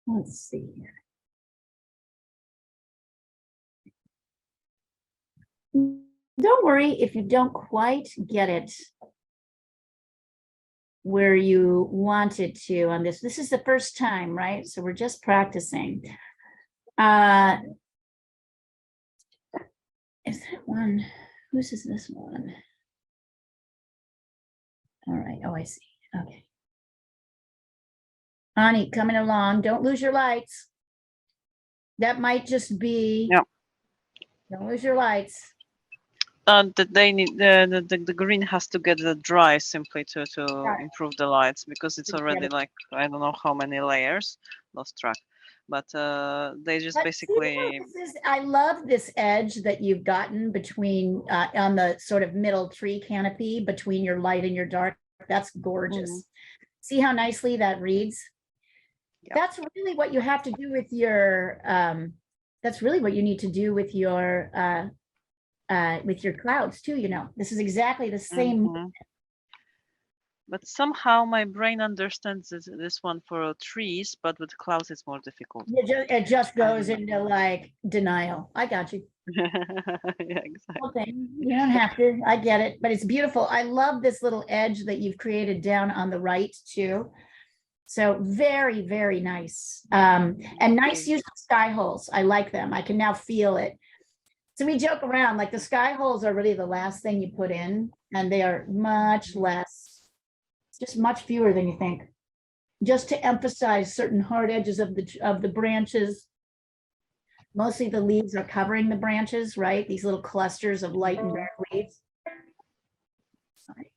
Let's see here. Don't worry if you don't quite get it where you want it to on this. This is the first time, right? So we're just practicing. Is that one? Whose is this one? All right. Oh, I see. Okay. Ani, coming along. Don't lose your lights. That might just be. Yeah. Don't lose your lights. That they need the green has to get dry simply to Got it. improve the lights, because it's To get already it. like I don't know how many layers, lost track, but they just But see how basically this is, I love this edge that you've gotten between on the sort of middle tree canopy between your light and your dark. That's gorgeous. See how nicely that reads? Yep. That's really what you have to do with your that's really what you need to do with your clouds too, you know. This is exactly the same. But somehow my brain understands this one for trees, but with clouds it's more difficult. It just I goes don't into like denial. I got you. Yeah, exactly. Okay, you don't have to. I get it, but it's beautiful. I love this little edge that you've created down on the right too. So very, very nice. And nice use of sky holes. I like them. I can now feel it. So we joke around like the sky holes are really the last thing you put in, and they are much less, just much fewer than you think. Just to emphasize certain hard edges of the branches. Mostly the leaves are covering the branches, right? These little clusters of light and dark leaves. Sorry.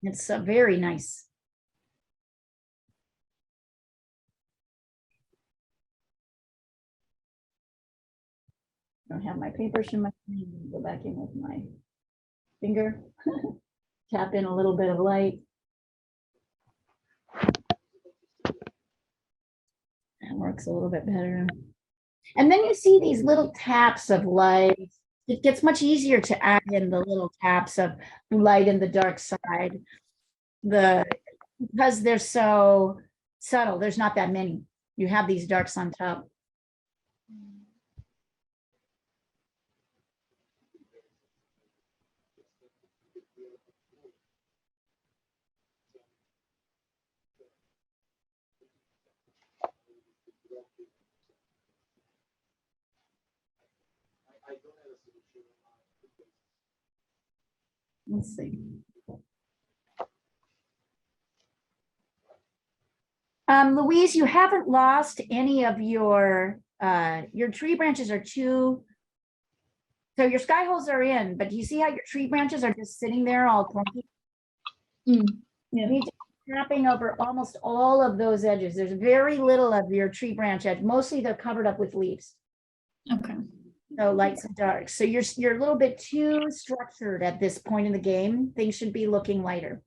It's very nice. I don't have my paintbrush in my hand. Go back in with my finger. Tap in a little bit of light. works a little bit better. And then you see these little taps of light. It gets much easier to add in the little taps of light in the dark side. Because they're so subtle, there's not that many. You have these darks on top. Let's see. Louise, you haven't lost any of your tree branches are too, so your sky holes are in, but do you see how your tree branches are just sitting there all clunky? Yeah. You need to be tapping over almost all of those edges. There's very little of your tree branch edge. Mostly they're covered up with leaves. Okay. So lights and darks. So you're a little bit too structured at this point in the game. Things should be looking lighter.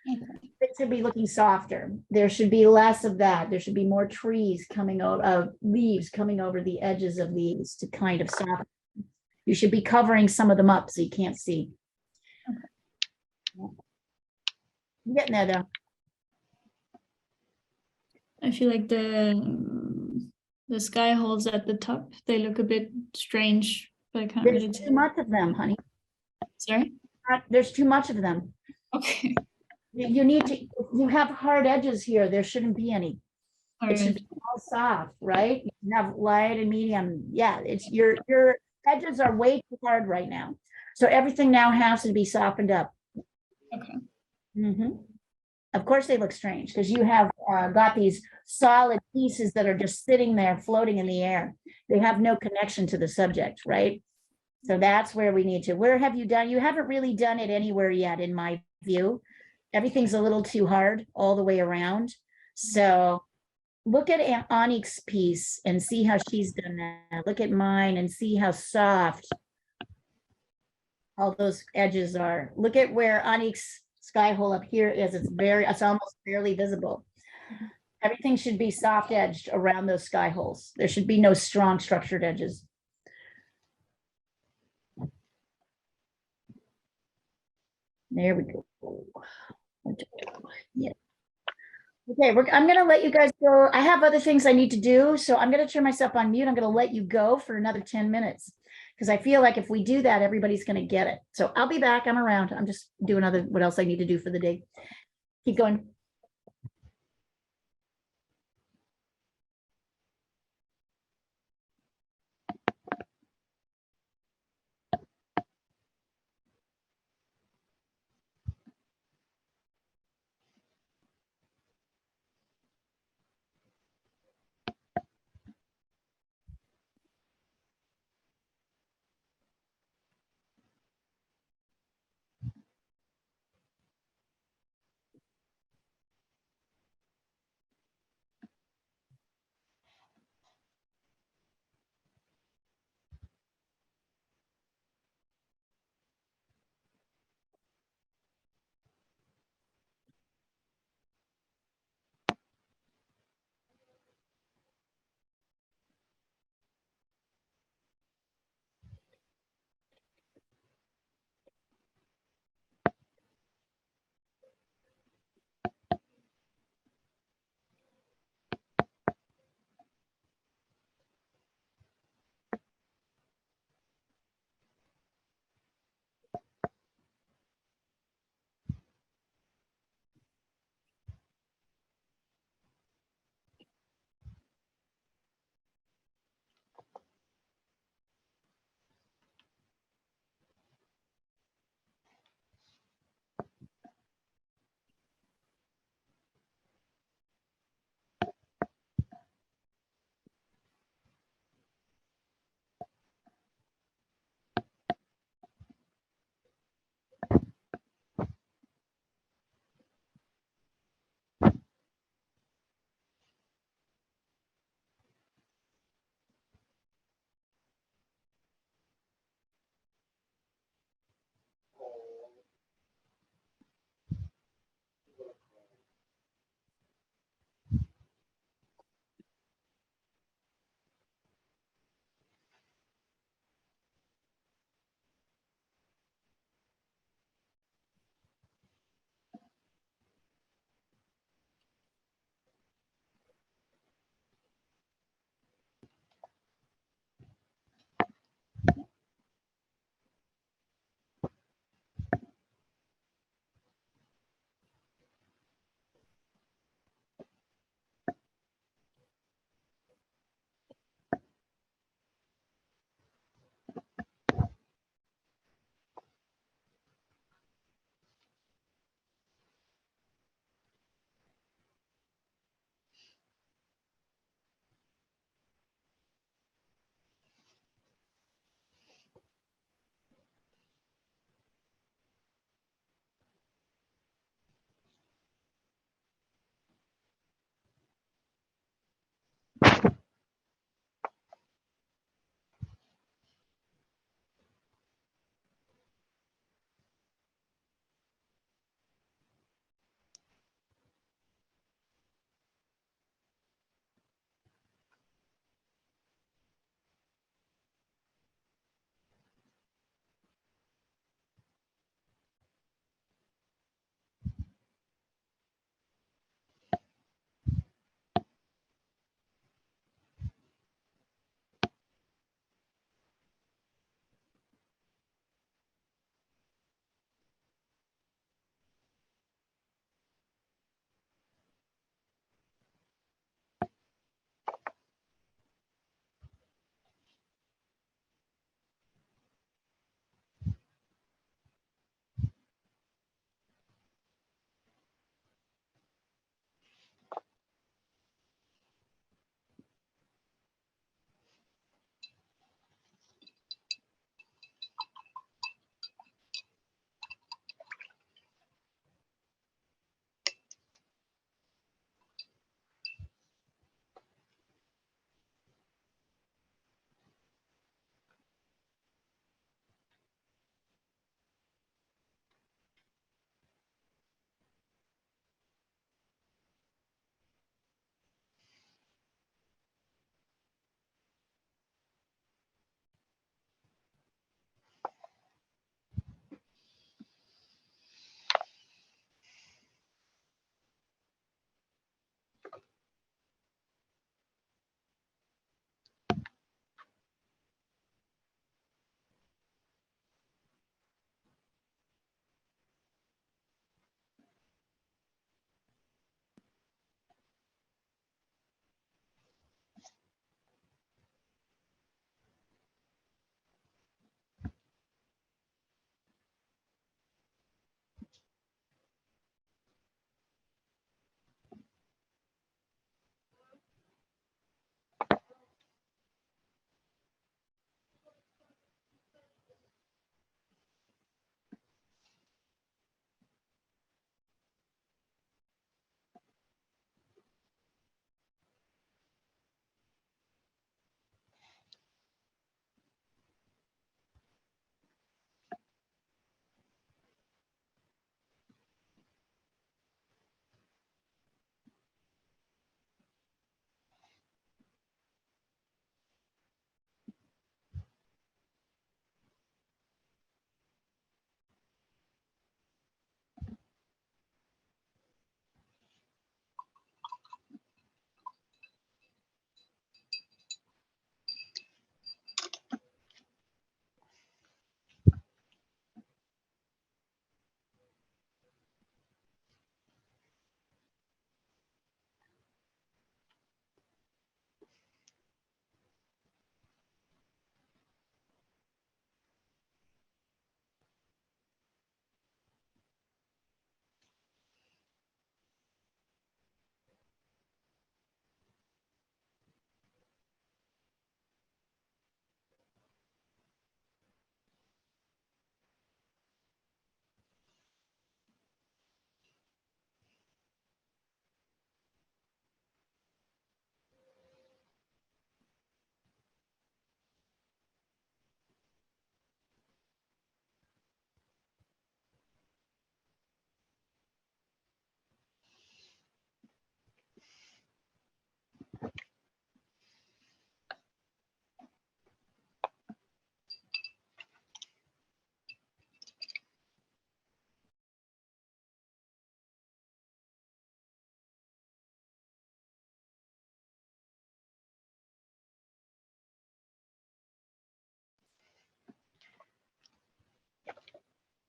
Okay. It should be looking softer. There should be less of that. There should be more trees coming out, leaves coming over the edges of these to kind of soften. You should be covering some of them up so you can't see. Okay. I'm getting there though. I feel like the sky holes at the top, they look a bit strange, but I can't really There's too tell. much of them, honey. Sorry? There's too much of them. Okay. You need to, you have hard edges here. There shouldn't be any. All It should right. be all soft, right? You have light and medium. Yeah, it's your edges are way too hard right now. So everything now has to be softened up. Okay. Of course they look strange because you have got these solid pieces that are just sitting there floating in the air. They have no connection to the subject, right? So that's where we need to, where have you done? You haven't really done it anywhere yet, in my view. Everything's a little too hard all the way around. So look at Onyx's piece and see how she's done that. Look at mine and see how soft all those edges are. Look at where Onyx sky hole up here is. It's almost barely visible. Everything should be soft edged around those sky holes. There should be no strong structured edges. There we go. Yeah. Okay, I'm going to let you guys go. I have other things I need to do, so I'm going to turn myself on mute. I'm going to let you go for another 10 minutes because I feel like if we do that, everybody's going to get it. So I'll be back. I'm around. I'm just doing what else I need to do for the day. Keep going.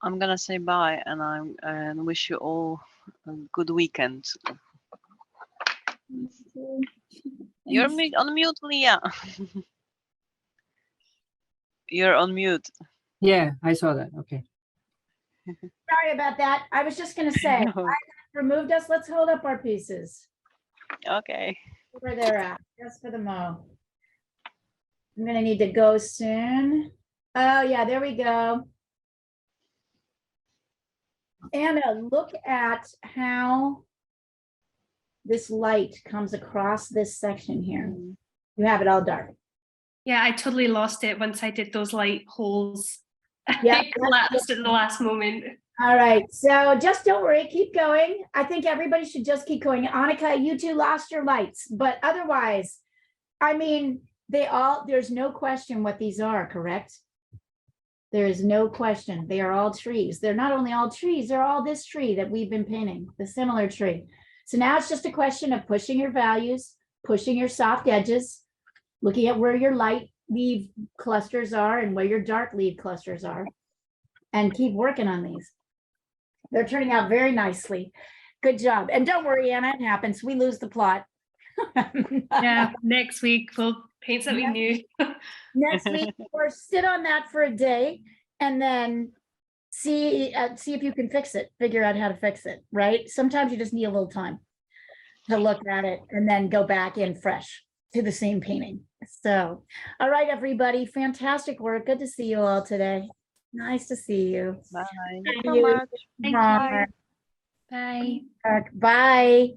I'm gonna say bye, and wish you all a good weekend. You're on mute, Leah. You're on mute. Yeah, I saw that. Okay. Sorry about that. I was just gonna say, I removed us. Let's hold up our pieces Okay. where they're at, just for the mo. I'm gonna need to go soon. Oh, yeah, there we go. Anna, look at how this light comes across this section here. You have it all dark. Yeah, I totally lost it once I did those light holes. Yeah. It collapsed at the last moment. All right, so just don't worry, keep going. I think everybody should just keep going. Annika, you two lost your lights, but otherwise, I mean, there's no question what these are, correct? There is no question. They are all trees. They're not only all trees, they're all this tree that we've been painting, the similar tree. So now it's just a question of pushing your values, pushing your soft edges, looking at where your light leaf clusters are and where your dark leaf clusters are, and keep working on these. They're turning out very nicely. Good job. And don't worry, Anna, it happens. We lose the plot. Yeah, next week we'll paint something new. Next week, or sit on that for a day and then see if you can fix it, figure out how to fix it, right? Sometimes you just need a little time to look at it and then go back in fresh to the same painting. So, all right, everybody, fantastic work. Good to see you all today. Nice to see you. Bye. Thank you so much. Thank Bye. you. Bye. Bye.